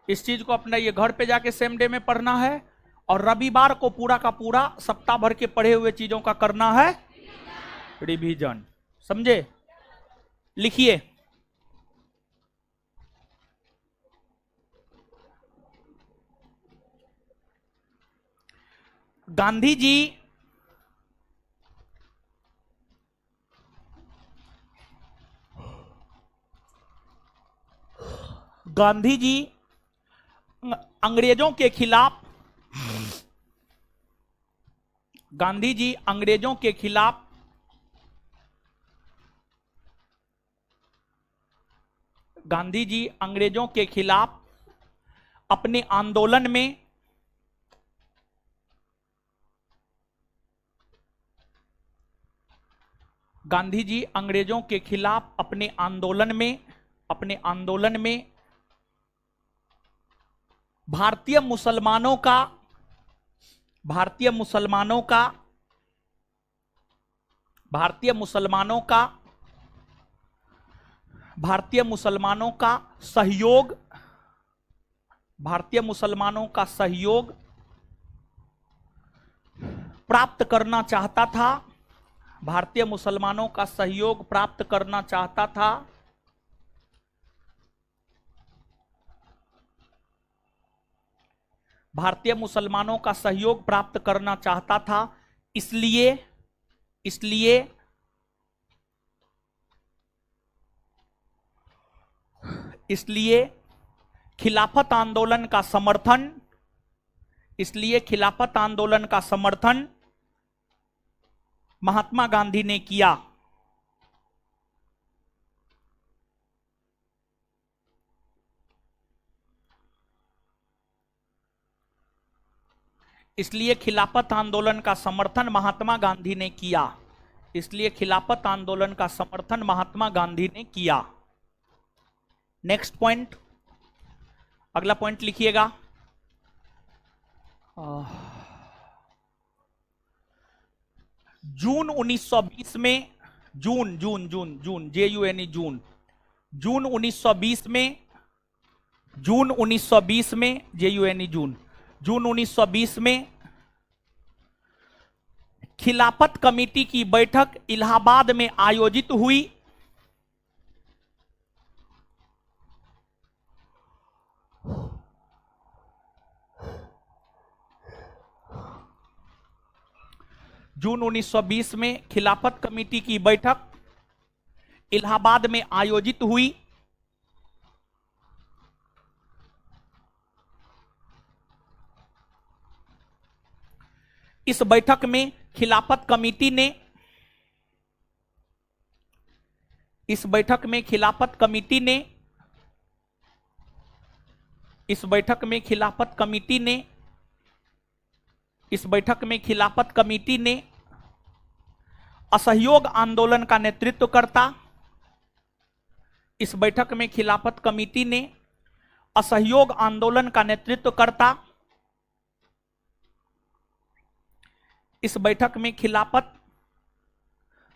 इस चीज को अपनाइए। घर पे जाके सेम डे में पढ़ना है और रविवार को पूरा का पूरा सप्ताह भर के पढ़े हुए चीजों का करना है रिवीजन। समझे? लिखिए, गांधी जी अंग्रेजों के खिलाफ गांधी जी अंग्रेजों के खिलाफ गांधी जी अंग्रेजों के खिलाफ अपने आंदोलन में गांधी जी अंग्रेजों के खिलाफ अपने आंदोलन में भारतीय मुसलमानों का सहयोग प्राप्त करना चाहता था, भारतीय मुसलमानों का सहयोग प्राप्त करना चाहता था, भारतीय मुसलमानों का सहयोग प्राप्त करना चाहता था, इसलिए इसलिए इसलिए खिलाफत आंदोलन का समर्थन, इसलिए खिलाफत आंदोलन का समर्थन महात्मा गांधी ने किया। इसलिए खिलाफत आंदोलन का समर्थन महात्मा गांधी ने किया। इसलिए खिलाफत आंदोलन का समर्थन महात्मा गांधी ने किया। नेक्स्ट पॉइंट, अगला पॉइंट लिखिएगा। जून 1920 में, जून जून जून जून JUNE जून, जून 1920 में, जून 1920 में JUNE जून, जून 1920 में खिलाफत कमेटी की बैठक इलाहाबाद में आयोजित हुई। जून 1920 में खिलाफत कमेटी की बैठक इलाहाबाद में आयोजित हुई। इस बैठक में खिलाफत कमेटी ने, इस बैठक में खिलाफत कमेटी ने, इस बैठक में खिलाफत कमेटी ने, इस बैठक में खिलाफत कमेटी ने असहयोग आंदोलन का नेतृत्व करता, इस बैठक में खिलाफत कमेटी ने असहयोग आंदोलन का नेतृत्व करता, इस बैठक में खिलाफत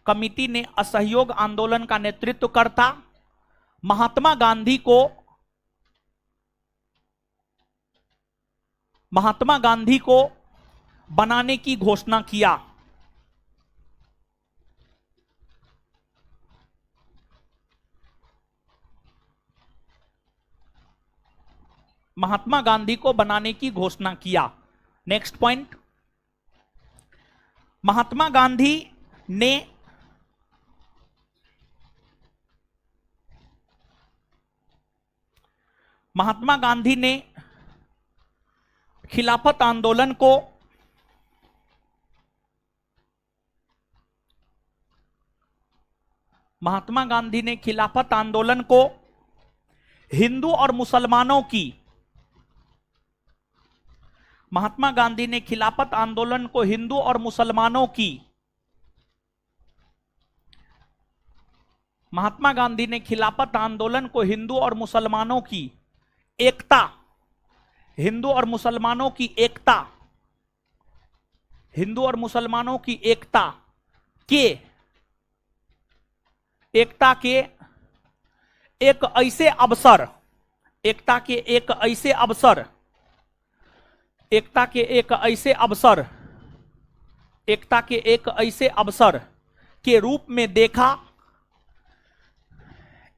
कमेटी ने असहयोग आंदोलन का नेतृत्व करता महात्मा गांधी को, महात्मा गांधी को बनाने की घोषणा किया। महात्मा गांधी को बनाने की घोषणा किया। नेक्स्ट पॉइंट, महात्मा गांधी ने महात्मा गांधी ने खिलाफत आंदोलन को महात्मा गांधी ने खिलाफत आंदोलन को हिंदू और मुसलमानों की, महात्मा गांधी ने खिलाफत आंदोलन को हिंदू और मुसलमानों की, महात्मा गांधी ने खिलाफत आंदोलन को हिंदू और मुसलमानों की एकता, हिंदू और मुसलमानों की एकता, हिंदू और मुसलमानों की एकता के, एकता के एक ऐसे अवसर, एकता के एक ऐसे अवसर, एकता के एक ऐसे अवसर, एकता के एक ऐसे अवसर के रूप में देखा,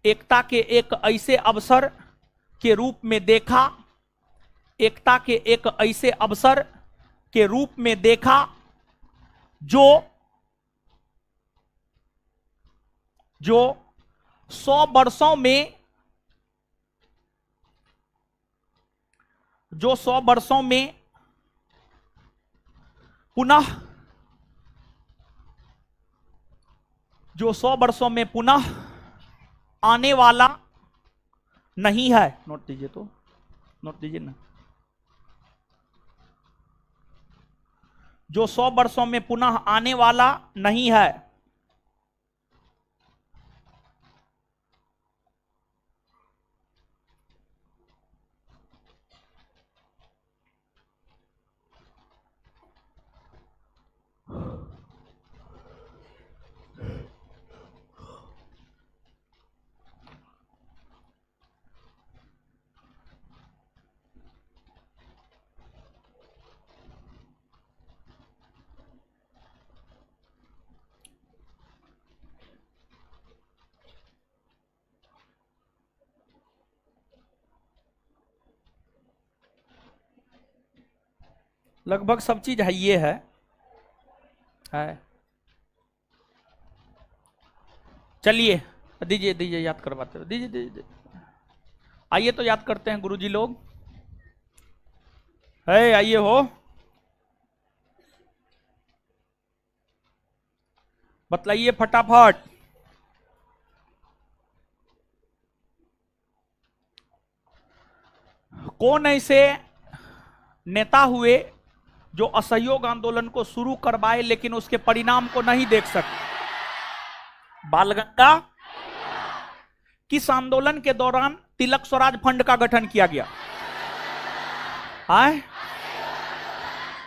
एकता के एक ऐसे अवसर के रूप में देखा, एकता के एक ऐसे अवसर के रूप में देखा जो 100 वर्षों में, जो 100 वर्षों में पुनः, जो 100 वर्षों में पुनः आने वाला नहीं है। नोट दीजिए, तो नोट दीजिए ना, जो 100 वर्षों में पुनः आने वाला नहीं है। लगभग सब चीज है, ये है। चलिए दीजिए दीजिए, याद करवाते हो, दीजिए दीजिए। आइए तो याद करते हैं गुरुजी लोग। है आइए हो, बतलाइए फटाफट। कौन ऐसे नेता हुए जो असहयोग आंदोलन को शुरू करवाए लेकिन उसके परिणाम को नहीं देख सके? बालगंगा। किस आंदोलन के दौरान तिलक स्वराज फंड का गठन किया गया? आए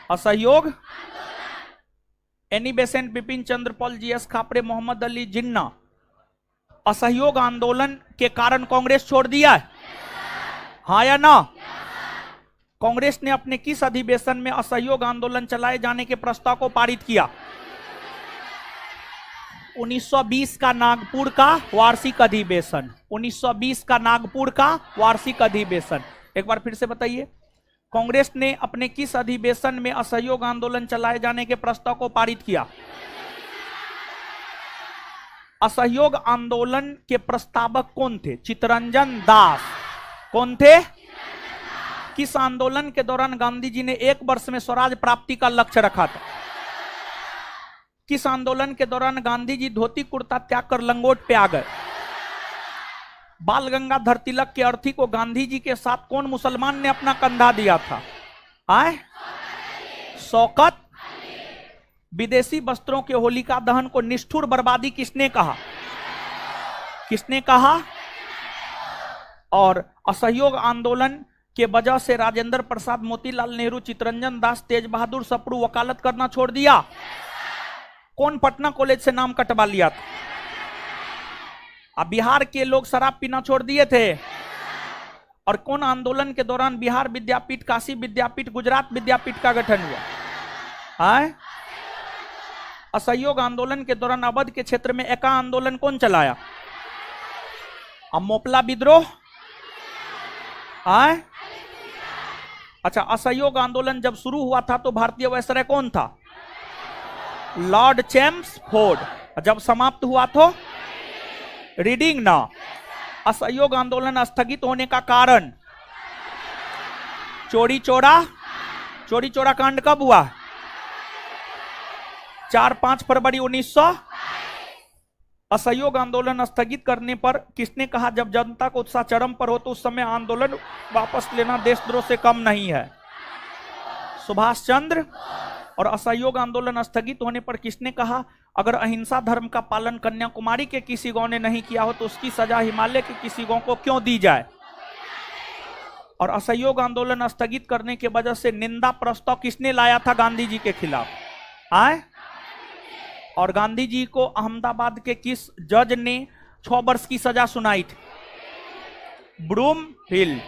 असहयोग। Annie Besant, Bipin Chandra Pal, GS Khapre, Mohammad Ali Jinnah. असहयोग आंदोलन के कारण कांग्रेस छोड़ दिया है, हाँ या ना? कांग्रेस ने अपने किस अधिवेशन में असहयोग आंदोलन चलाए जाने के प्रस्ताव को पारित किया? 1920 का नागपुर का वार्षिक अधिवेशन। 1920 का नागपुर का वार्षिक अधिवेशन। एक बार फिर से बताइए, कांग्रेस ने अपने किस अधिवेशन में असहयोग आंदोलन चलाए जाने के प्रस्ताव को पारित किया? असहयोग आंदोलन के प्रस्तावक कौन थे? चित्तरंजन दास। कौन थे? किस आंदोलन के दौरान गांधी जी ने 1 वर्ष में स्वराज प्राप्ति का लक्ष्य रखा था? किस आंदोलन के दौरान गांधी जी धोती कुर्ता त्याग कर लंगोट पे आ गए? बाल गंगाधर तिलक के अर्थी को गांधी जी के साथ कौन मुसलमान ने अपना कंधा दिया था? आए शौकत। विदेशी वस्त्रों के होलिका दहन को निष्ठुर बर्बादी किसने कहा? किसने कहा? और असहयोग आंदोलन के वजह से राजेंद्र प्रसाद, मोतीलाल नेहरू, चित्तरंजन दास, तेज बहादुर सप्रू वकालत करना छोड़ दिया? कौन पटना कॉलेज से नाम कटवा लिया था? अब बिहार के लोग शराब पीना छोड़ दिए थे। और कौन आंदोलन के दौरान बिहार विद्यापीठ, काशी विद्यापीठ, गुजरात विद्यापीठ का गठन हुआ? है असहयोग आंदोलन के दौरान अवध के क्षेत्र में एका आंदोलन कौन चलाया? मोपला विद्रोह। आए अच्छा, असहयोग आंदोलन जब शुरू हुआ था तो भारतीय वायसराय कौन था? Lord Chelmsford. जब समाप्त हुआ तो रीडिंग ना। असहयोग आंदोलन स्थगित होने का कारण? चोरी चोरा कांड कब हुआ? 4-5 फरवरी 1900। असहयोग आंदोलन स्थगित करने पर किसने कहा जब जनता को उत्साह चरम पर हो तो उस समय आंदोलन वापस लेना देशद्रोह से कम नहीं है? सुभाष चंद्र। और असहयोग आंदोलन स्थगित होने पर किसने कहा अगर अहिंसा धर्म का पालन कन्याकुमारी के किसी गांव ने नहीं किया हो तो उसकी सजा हिमालय के किसी गांव को क्यों दी जाए? और असहयोग आंदोलन स्थगित करने के वजह से निंदा प्रस्ताव किसने लाया था गांधी जी के खिलाफ? आए और गांधी जी को अहमदाबाद के किस जज ने 6 वर्ष की सजा सुनाई थी? ब्रूम हिल।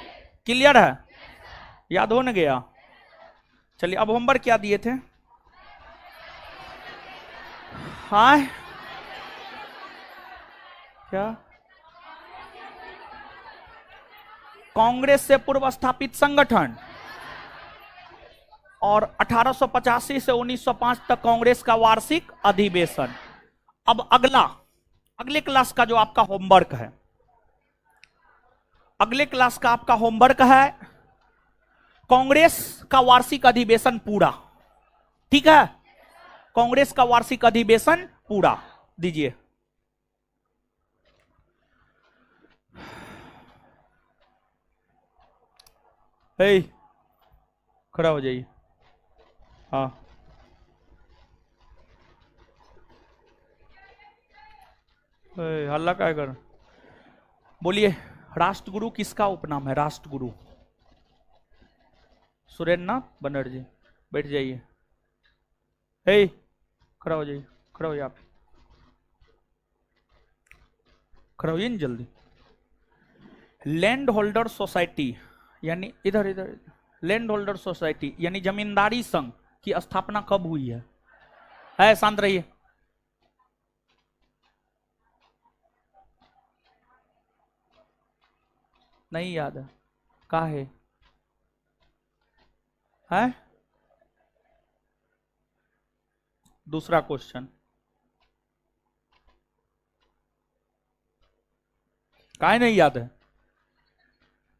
क्लियर है? याद हो न गया? चलिए अब होमवर्क क्या दिए थे? हाँ क्या? कांग्रेस से पूर्व स्थापित संगठन और 1885 से 1905 तक कांग्रेस का वार्षिक अधिवेशन। अब अगले क्लास का जो आपका होमवर्क है, अगले क्लास का आपका होमवर्क है कांग्रेस का वार्षिक अधिवेशन पूरा। ठीक है? कांग्रेस का वार्षिक अधिवेशन पूरा दीजिए। खड़ा हो जाइए। हाँ हल्ला क्या कर? बोलिए, राष्ट्रगुरु किसका उपनाम है? राष्ट्रगुरु सुरेंद्र नाथ बनर्जी। बैठ जाइए। खड़ा हो जाइए, खड़ा हो जाइए, आप खड़ा होइए न जल्दी। लैंड होल्डर सोसाइटी यानी इधर लैंड होल्डर सोसाइटी यानी जमींदारी संघ की स्थापना कब हुई है? शांत रहिए। नहीं याद है? का है? दूसरा क्वेश्चन, काहे नहीं याद है?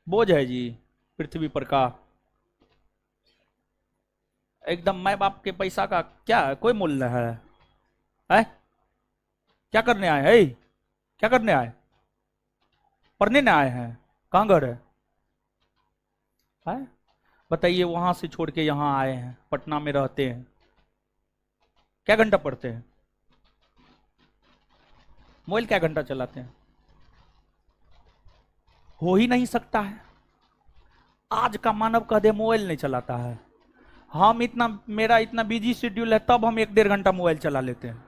बोझ है जी पृथ्वी पर का। एकदम माँ बाप के पैसा का क्या है, कोई मूल्य है? क्या करने आए हैं? क्या करने आए? पढ़ने न आए हैं? कहाँ घर है? बताइए, वहां से छोड़ के यहाँ आए हैं, पटना में रहते हैं, क्या घंटा पढ़ते हैं? मोबाइल क्या घंटा चलाते हैं? हो ही नहीं सकता है। आज का मानव कदे मोबाइल नहीं चलाता है। हम इतना, मेरा इतना बिजी शेड्यूल है, तब हम 1-1.5 घंटा मोबाइल चला लेते हैं।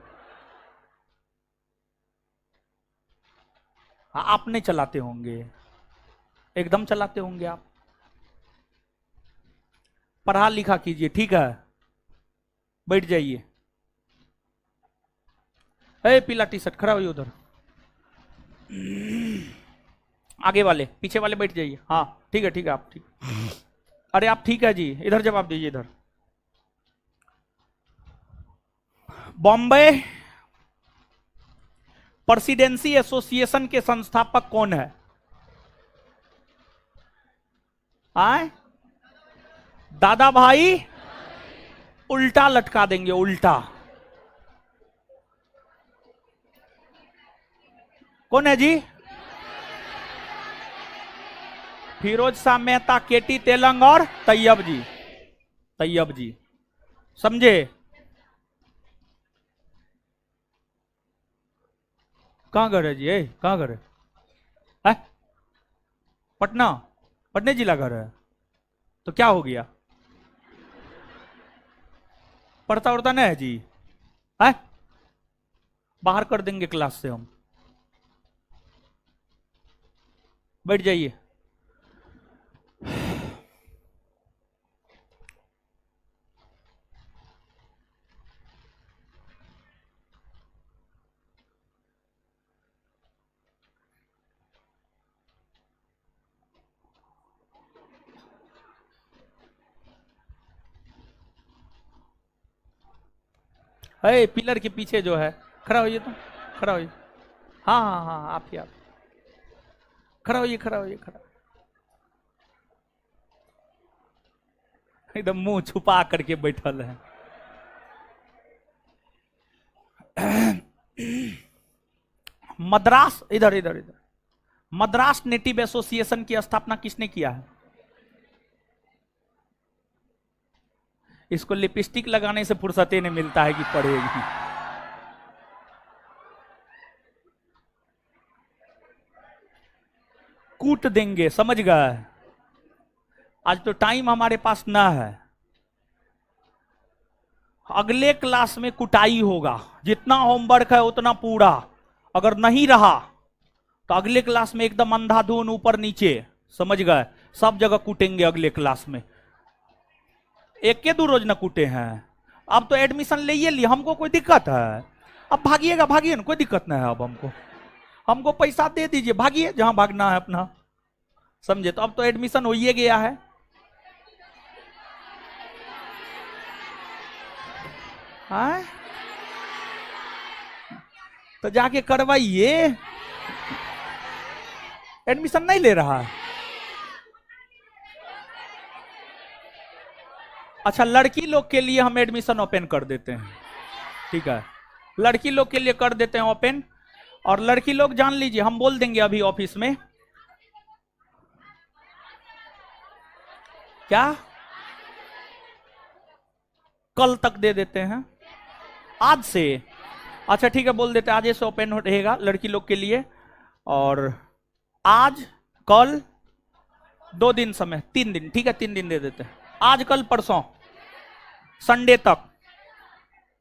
आप नहीं चलाते होंगे, एकदम चलाते होंगे आप। पढ़ा लिखा कीजिए, ठीक है? बैठ जाइए। पीला टी शर्ट, खड़ा होइए उधर। आगे वाले, पीछे वाले बैठ जाइए। हाँ ठीक है, ठीक है, आप ठीक। अरे आप ठीक है जी, इधर जवाब दीजिए, इधर। बॉम्बे प्रेसिडेंसी एसोसिएशन के संस्थापक कौन है? आए दादा भाई, उल्टा लटका देंगे, उल्टा। कौन है जी? फिरोज शाह मेहता, केटी तेलंग और तैयब जी। तैयब जी, समझे? कहां घर है जी? कहां घर है? पटना, पटने जिला घर है। तो क्या हो गया? पढ़ता उड़ता नहीं है जी? है? बाहर कर देंगे क्लास से हम। बैठ जाइए। पिलर के पीछे जो है, खड़ा होइए तो, खड़ा होइए। हाँ हाँ हाँ, आप ही, आप खड़ा होइए, खड़ा होइए, खड़ा। एकदम मुंह छुपा करके बैठल है। मद्रास, इधर इधर इधर, मद्रास नेटिव एसोसिएशन की स्थापना किसने किया है? इसको लिपस्टिक लगाने से फुर्सत ही नहीं मिलता है कि पढ़ेगी। कूट देंगे, समझ गए? आज तो टाइम हमारे पास ना है। अगले क्लास में कुटाई होगा, जितना होमवर्क है उतना पूरा। अगर नहीं रहा तो अगले क्लास में एकदम अंधाधुन, ऊपर नीचे, समझ गए? सब जगह कूटेंगे अगले क्लास में। एक के 2 रोज न कूटे हैं। अब तो एडमिशन ले लिए, हमको कोई दिक्कत है? अब भागिएगा, भागिए ना, कोई दिक्कत नहीं है। अब हमको पैसा दे दीजिए, भागिए जहां भागना है अपना, समझे? तो अब तो एडमिशन हो ही गया है। हाँ? तो जाके करवाइए। एडमिशन नहीं ले रहा है? अच्छा, लड़की लोग के लिए हम एडमिशन ओपन कर देते हैं, ठीक है? लड़की लोग के लिए कर देते हैं ओपन। और लड़की लोग जान लीजिए, हम बोल देंगे अभी ऑफिस में। क्या? कल तक दे देते हैं, आज से। अच्छा ठीक है, बोल देते हैं आज से ओपन रहेगा लड़की लोग के लिए। और आज, कल, 2 दिन समय, 3 दिन, ठीक है? 3 दिन दे देते हैं, आज कल परसों, संडे तक।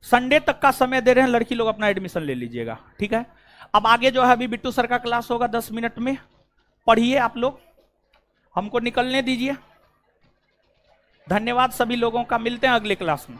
संडे तक का समय दे रहे हैं, लड़की लोग अपना एडमिशन ले लीजिएगा, ठीक है? अब आगे जो है, अभी बिट्टू सर का क्लास होगा 10 मिनट में, पढ़िए आप लोग, हमको निकलने दीजिए। धन्यवाद सभी लोगों का, मिलते हैं अगले क्लास में।